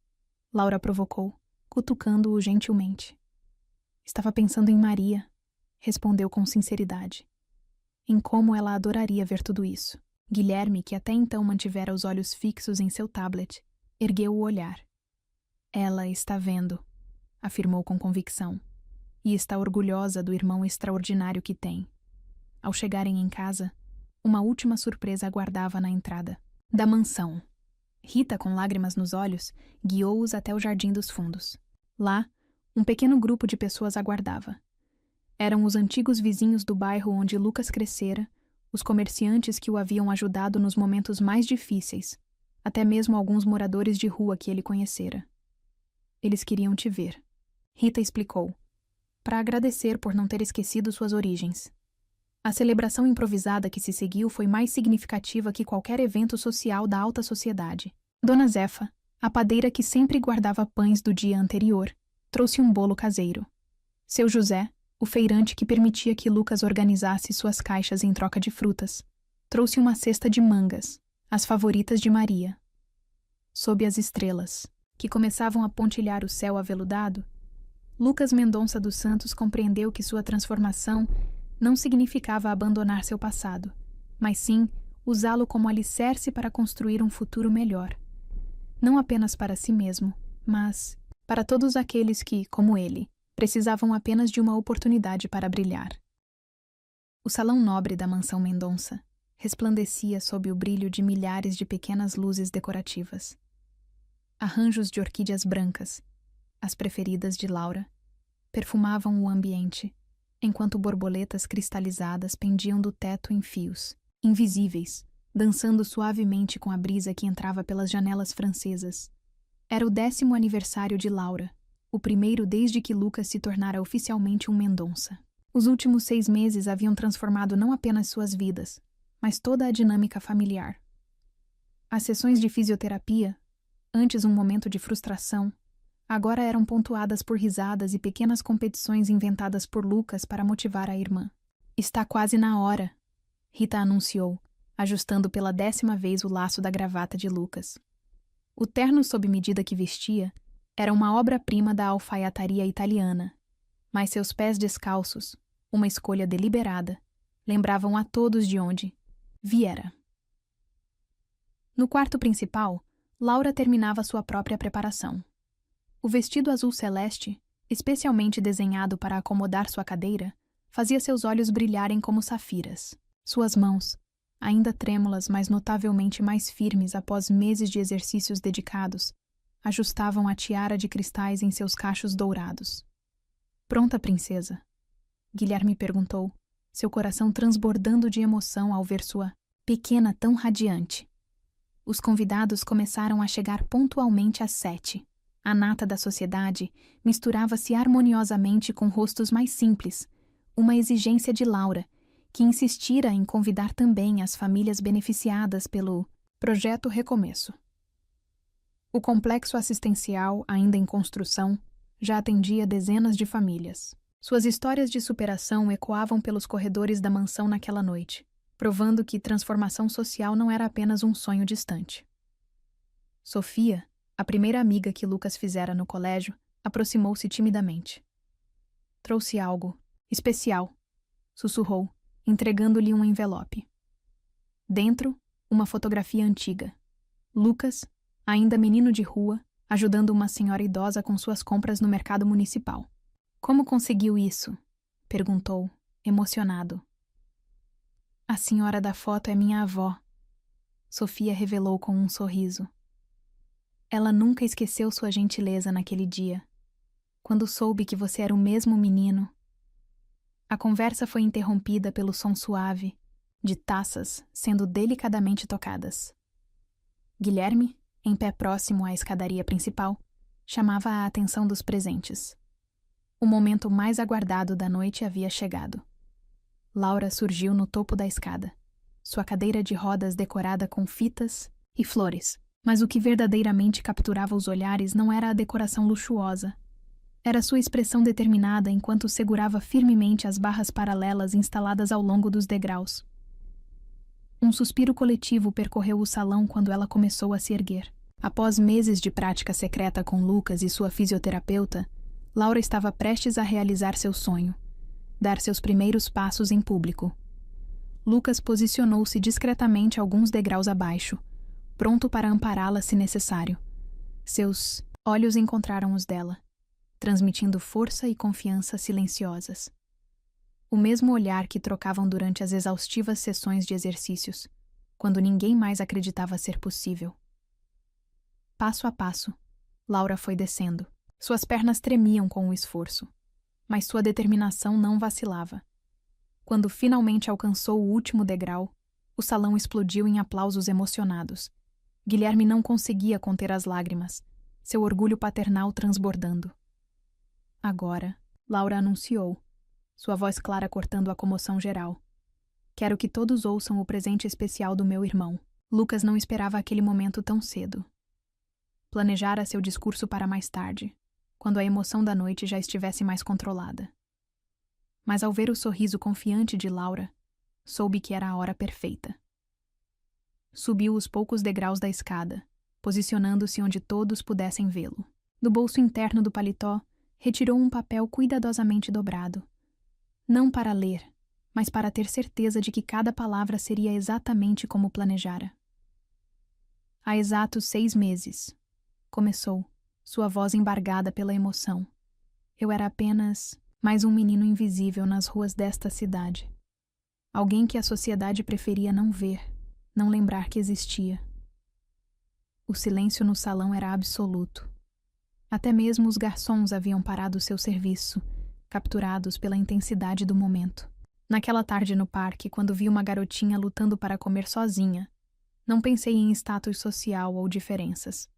Laura provocou, cutucando-o gentilmente. "Estava pensando em Maria", respondeu com sinceridade. "Em como ela adoraria ver tudo isso." Guilherme, que até então mantivera os olhos fixos em seu tablet, ergueu o olhar. "Ela está vendo", afirmou com convicção, "e está orgulhosa do irmão extraordinário que tem." Ao chegarem em casa, uma última surpresa aguardava na entrada da mansão. Rita, com lágrimas nos olhos, guiou-os até o jardim dos fundos. Lá, um pequeno grupo de pessoas aguardava. Eram os antigos vizinhos do bairro onde Lucas crescera, os comerciantes que o haviam ajudado nos momentos mais difíceis, até mesmo alguns moradores de rua que ele conhecera. "Eles queriam te ver", Rita explicou, "para agradecer por não ter esquecido suas origens." A celebração improvisada que se seguiu foi mais significativa que qualquer evento social da alta sociedade. Dona Zefa, a padeira que sempre guardava pães do dia anterior, trouxe um bolo caseiro. Seu José, o feirante que permitia que Lucas organizasse suas caixas em troca de frutas, trouxe uma cesta de mangas, as favoritas de Maria. Sob as estrelas, que começavam a pontilhar o céu aveludado, Lucas Mendonça dos Santos compreendeu que sua transformação não significava abandonar seu passado, mas sim usá-lo como alicerce para construir um futuro melhor. Não apenas para si mesmo, mas para todos aqueles que, como ele, precisavam apenas de uma oportunidade para brilhar. O salão nobre da mansão Mendonça resplandecia sob o brilho de milhares de pequenas luzes decorativas. Arranjos de orquídeas brancas, as preferidas de Laura, perfumavam o ambiente, enquanto borboletas cristalizadas pendiam do teto em fios, invisíveis, dançando suavemente com a brisa que entrava pelas janelas francesas. Era o 10º aniversário de Laura, o primeiro desde que Lucas se tornara oficialmente um Mendonça. Os últimos 6 meses haviam transformado não apenas suas vidas, mas toda a dinâmica familiar. As sessões de fisioterapia, antes um momento de frustração, agora eram pontuadas por risadas e pequenas competições inventadas por Lucas para motivar a irmã. "Está quase na hora", Rita anunciou, ajustando pela 10ª vez o laço da gravata de Lucas. O terno sob medida que vestia era uma obra-prima da alfaiataria italiana, mas seus pés descalços, uma escolha deliberada, lembravam a todos de onde viera. No quarto principal, Laura terminava sua própria preparação. O vestido azul celeste, especialmente desenhado para acomodar sua cadeira, fazia seus olhos brilharem como safiras. Suas mãos, ainda trêmulas, mas notavelmente mais firmes após meses de exercícios dedicados, ajustavam a tiara de cristais em seus cachos dourados. "Pronta, princesa?" Guilherme perguntou, seu coração transbordando de emoção ao ver sua pequena tão radiante. Os convidados começaram a chegar pontualmente às 7. A nata da sociedade misturava-se harmoniosamente com rostos mais simples, uma exigência de Laura, que insistira em convidar também as famílias beneficiadas pelo Projeto Recomeço. O complexo assistencial, ainda em construção, já atendia dezenas de famílias. Suas histórias de superação ecoavam pelos corredores da mansão naquela noite, provando que transformação social não era apenas um sonho distante. Sofia, a primeira amiga que Lucas fizera no colégio, aproximou-se timidamente. "Trouxe algo especial", sussurrou, entregando-lhe um envelope. Dentro, uma fotografia antiga. Lucas, ainda menino de rua, ajudando uma senhora idosa com suas compras no mercado municipal. "Como conseguiu isso?" perguntou, emocionado. "A senhora da foto é minha avó", Sofia revelou com um sorriso. "Ela nunca esqueceu sua gentileza naquele dia, quando soube que você era o mesmo menino." A conversa foi interrompida pelo som suave de taças sendo delicadamente tocadas. Guilherme, em pé próximo à escadaria principal, chamava a atenção dos presentes. O momento mais aguardado da noite havia chegado. Laura surgiu no topo da escada, sua cadeira de rodas decorada com fitas e flores. Mas o que verdadeiramente capturava os olhares não era a decoração luxuosa. Era sua expressão determinada enquanto segurava firmemente as barras paralelas instaladas ao longo dos degraus. Um suspiro coletivo percorreu o salão quando ela começou a se erguer. Após meses de prática secreta com Lucas e sua fisioterapeuta, Laura estava prestes a realizar seu sonho, dar seus primeiros passos em público. Lucas posicionou-se discretamente alguns degraus abaixo, pronto para ampará-la se necessário. Seus olhos encontraram os dela, transmitindo força e confiança silenciosas. O mesmo olhar que trocavam durante as exaustivas sessões de exercícios, quando ninguém mais acreditava ser possível. Passo a passo, Laura foi descendo. Suas pernas tremiam com o esforço, mas sua determinação não vacilava. Quando finalmente alcançou o último degrau, o salão explodiu em aplausos emocionados. Guilherme não conseguia conter as lágrimas, seu orgulho paternal transbordando. "Agora", Laura anunciou, sua voz clara cortando a comoção geral. "Quero que todos ouçam o presente especial do meu irmão." Lucas não esperava aquele momento tão cedo. Planejara seu discurso para mais tarde, quando a emoção da noite já estivesse mais controlada. Mas ao ver o sorriso confiante de Laura, soube que era a hora perfeita. Subiu os poucos degraus da escada, posicionando-se onde todos pudessem vê-lo. Do bolso interno do paletó, retirou um papel cuidadosamente dobrado. Não para ler, mas para ter certeza de que cada palavra seria exatamente como planejara. Há exatos 6 meses, começou, sua voz embargada pela emoção. Eu era apenas mais um menino invisível nas ruas desta cidade. Alguém que a sociedade preferia não ver, não lembrar que existia. O silêncio no salão era absoluto. Até mesmo os garçons haviam parado seu serviço, capturados pela intensidade do momento. Naquela tarde no parque, quando vi uma garotinha lutando para comer sozinha, não pensei em status social ou diferenças.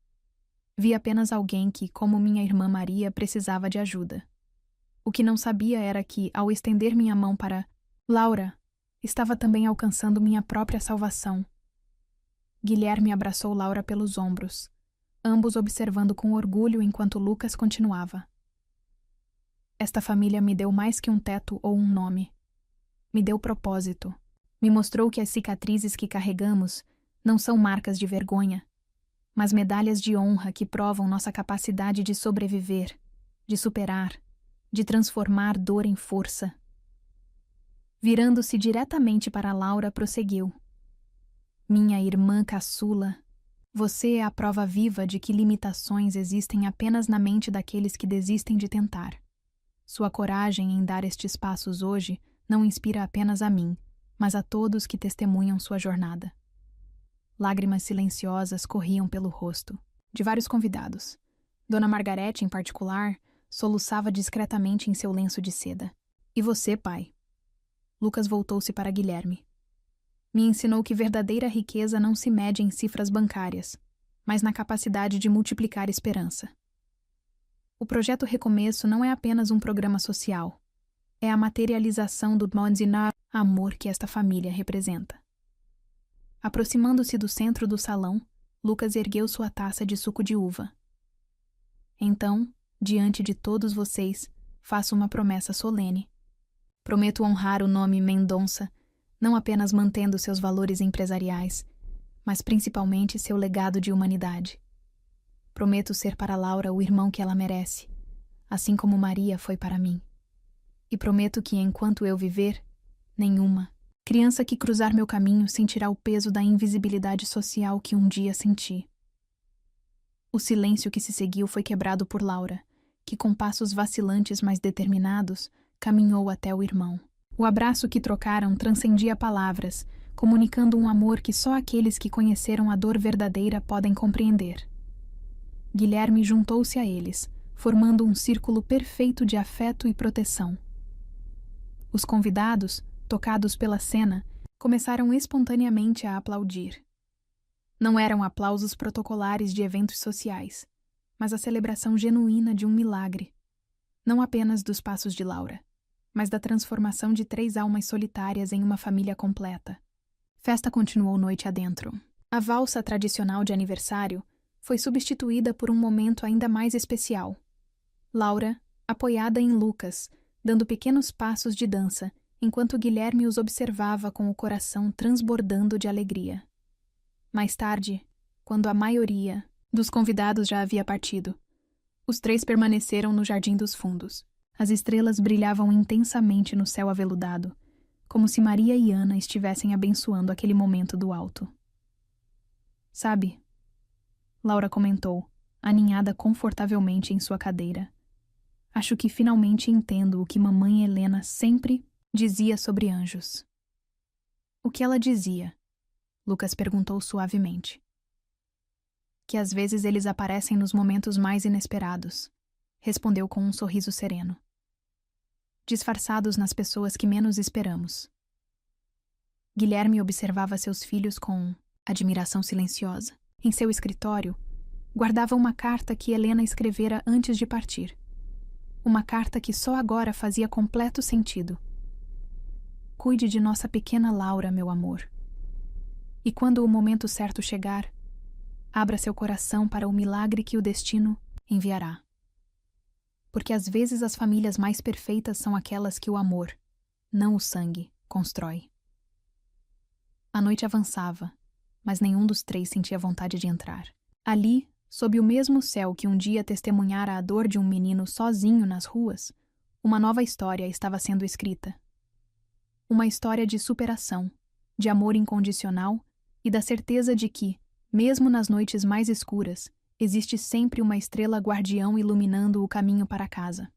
Vi apenas alguém que, como minha irmã Maria, precisava de ajuda. O que não sabia era que, ao estender minha mão para Laura, estava também alcançando minha própria salvação. Guilherme abraçou Laura pelos ombros, ambos observando com orgulho enquanto Lucas continuava. Esta família me deu mais que um teto ou um nome. Me deu propósito. Me mostrou que as cicatrizes que carregamos não são marcas de vergonha, mas medalhas de honra que provam nossa capacidade de sobreviver, de superar, de transformar dor em força. Virando-se diretamente para Laura, prosseguiu. Minha irmã caçula, você é a prova viva de que limitações existem apenas na mente daqueles que desistem de tentar. Sua coragem em dar estes passos hoje não inspira apenas a mim, mas a todos que testemunham sua jornada. Lágrimas silenciosas corriam pelo rosto de vários convidados. Dona Margarete, em particular, soluçava discretamente em seu lenço de seda. E você, pai? Lucas voltou-se para Guilherme. Me ensinou que verdadeira riqueza não se mede em cifras bancárias, mas na capacidade de multiplicar esperança. O Projeto Recomeço não é apenas um programa social. É a materialização do amor que esta família representa. Aproximando-se do centro do salão, Lucas ergueu sua taça de suco de uva. Então, diante de todos vocês, faço uma promessa solene. Prometo honrar o nome Mendonça, não apenas mantendo seus valores empresariais, mas principalmente seu legado de humanidade. Prometo ser para Laura o irmão que ela merece, assim como Maria foi para mim. E prometo que, enquanto eu viver, nenhuma criança que cruzar meu caminho sentirá o peso da invisibilidade social que um dia senti. O silêncio que se seguiu foi quebrado por Laura, que com passos vacilantes mas determinados, caminhou até o irmão. O abraço que trocaram transcendia palavras, comunicando um amor que só aqueles que conheceram a dor verdadeira podem compreender. Guilherme juntou-se a eles, formando um círculo perfeito de afeto e proteção. Os convidados, tocados pela cena, começaram espontaneamente a aplaudir. Não eram aplausos protocolares de eventos sociais, mas a celebração genuína de um milagre. Não apenas dos passos de Laura, mas da transformação de 3 almas solitárias em uma família completa. Festa continuou noite adentro. A valsa tradicional de aniversário foi substituída por um momento ainda mais especial. Laura, apoiada em Lucas, dando pequenos passos de dança, enquanto Guilherme os observava com o coração transbordando de alegria. Mais tarde, quando a maioria dos convidados já havia partido, os 3 permaneceram no Jardim dos Fundos. As estrelas brilhavam intensamente no céu aveludado, como se Maria e Ana estivessem abençoando aquele momento do alto. Sabe, Laura comentou, aninhada confortavelmente em sua cadeira. Acho que finalmente entendo o que mamãe Helena sempre dizia sobre anjos. O que ela dizia? Lucas perguntou suavemente. Que às vezes eles aparecem nos momentos mais inesperados, respondeu com um sorriso sereno. Disfarçados nas pessoas que menos esperamos. Guilherme observava seus filhos com admiração silenciosa. Em seu escritório, guardava uma carta que Helena escrevera antes de partir. Uma carta que só agora fazia completo sentido. Cuide de nossa pequena Laura, meu amor. E quando o momento certo chegar, abra seu coração para o milagre que o destino enviará. porque às vezes as famílias mais perfeitas são aquelas que o amor, não o sangue, constrói. A noite avançava, mas nenhum dos três sentia vontade de entrar. Ali, sob o mesmo céu que um dia testemunhara a dor de um menino sozinho nas ruas, uma nova história estava sendo escrita. Uma história de superação, de amor incondicional e da certeza de que, mesmo nas noites mais escuras, existe sempre uma estrela guardião iluminando o caminho para casa.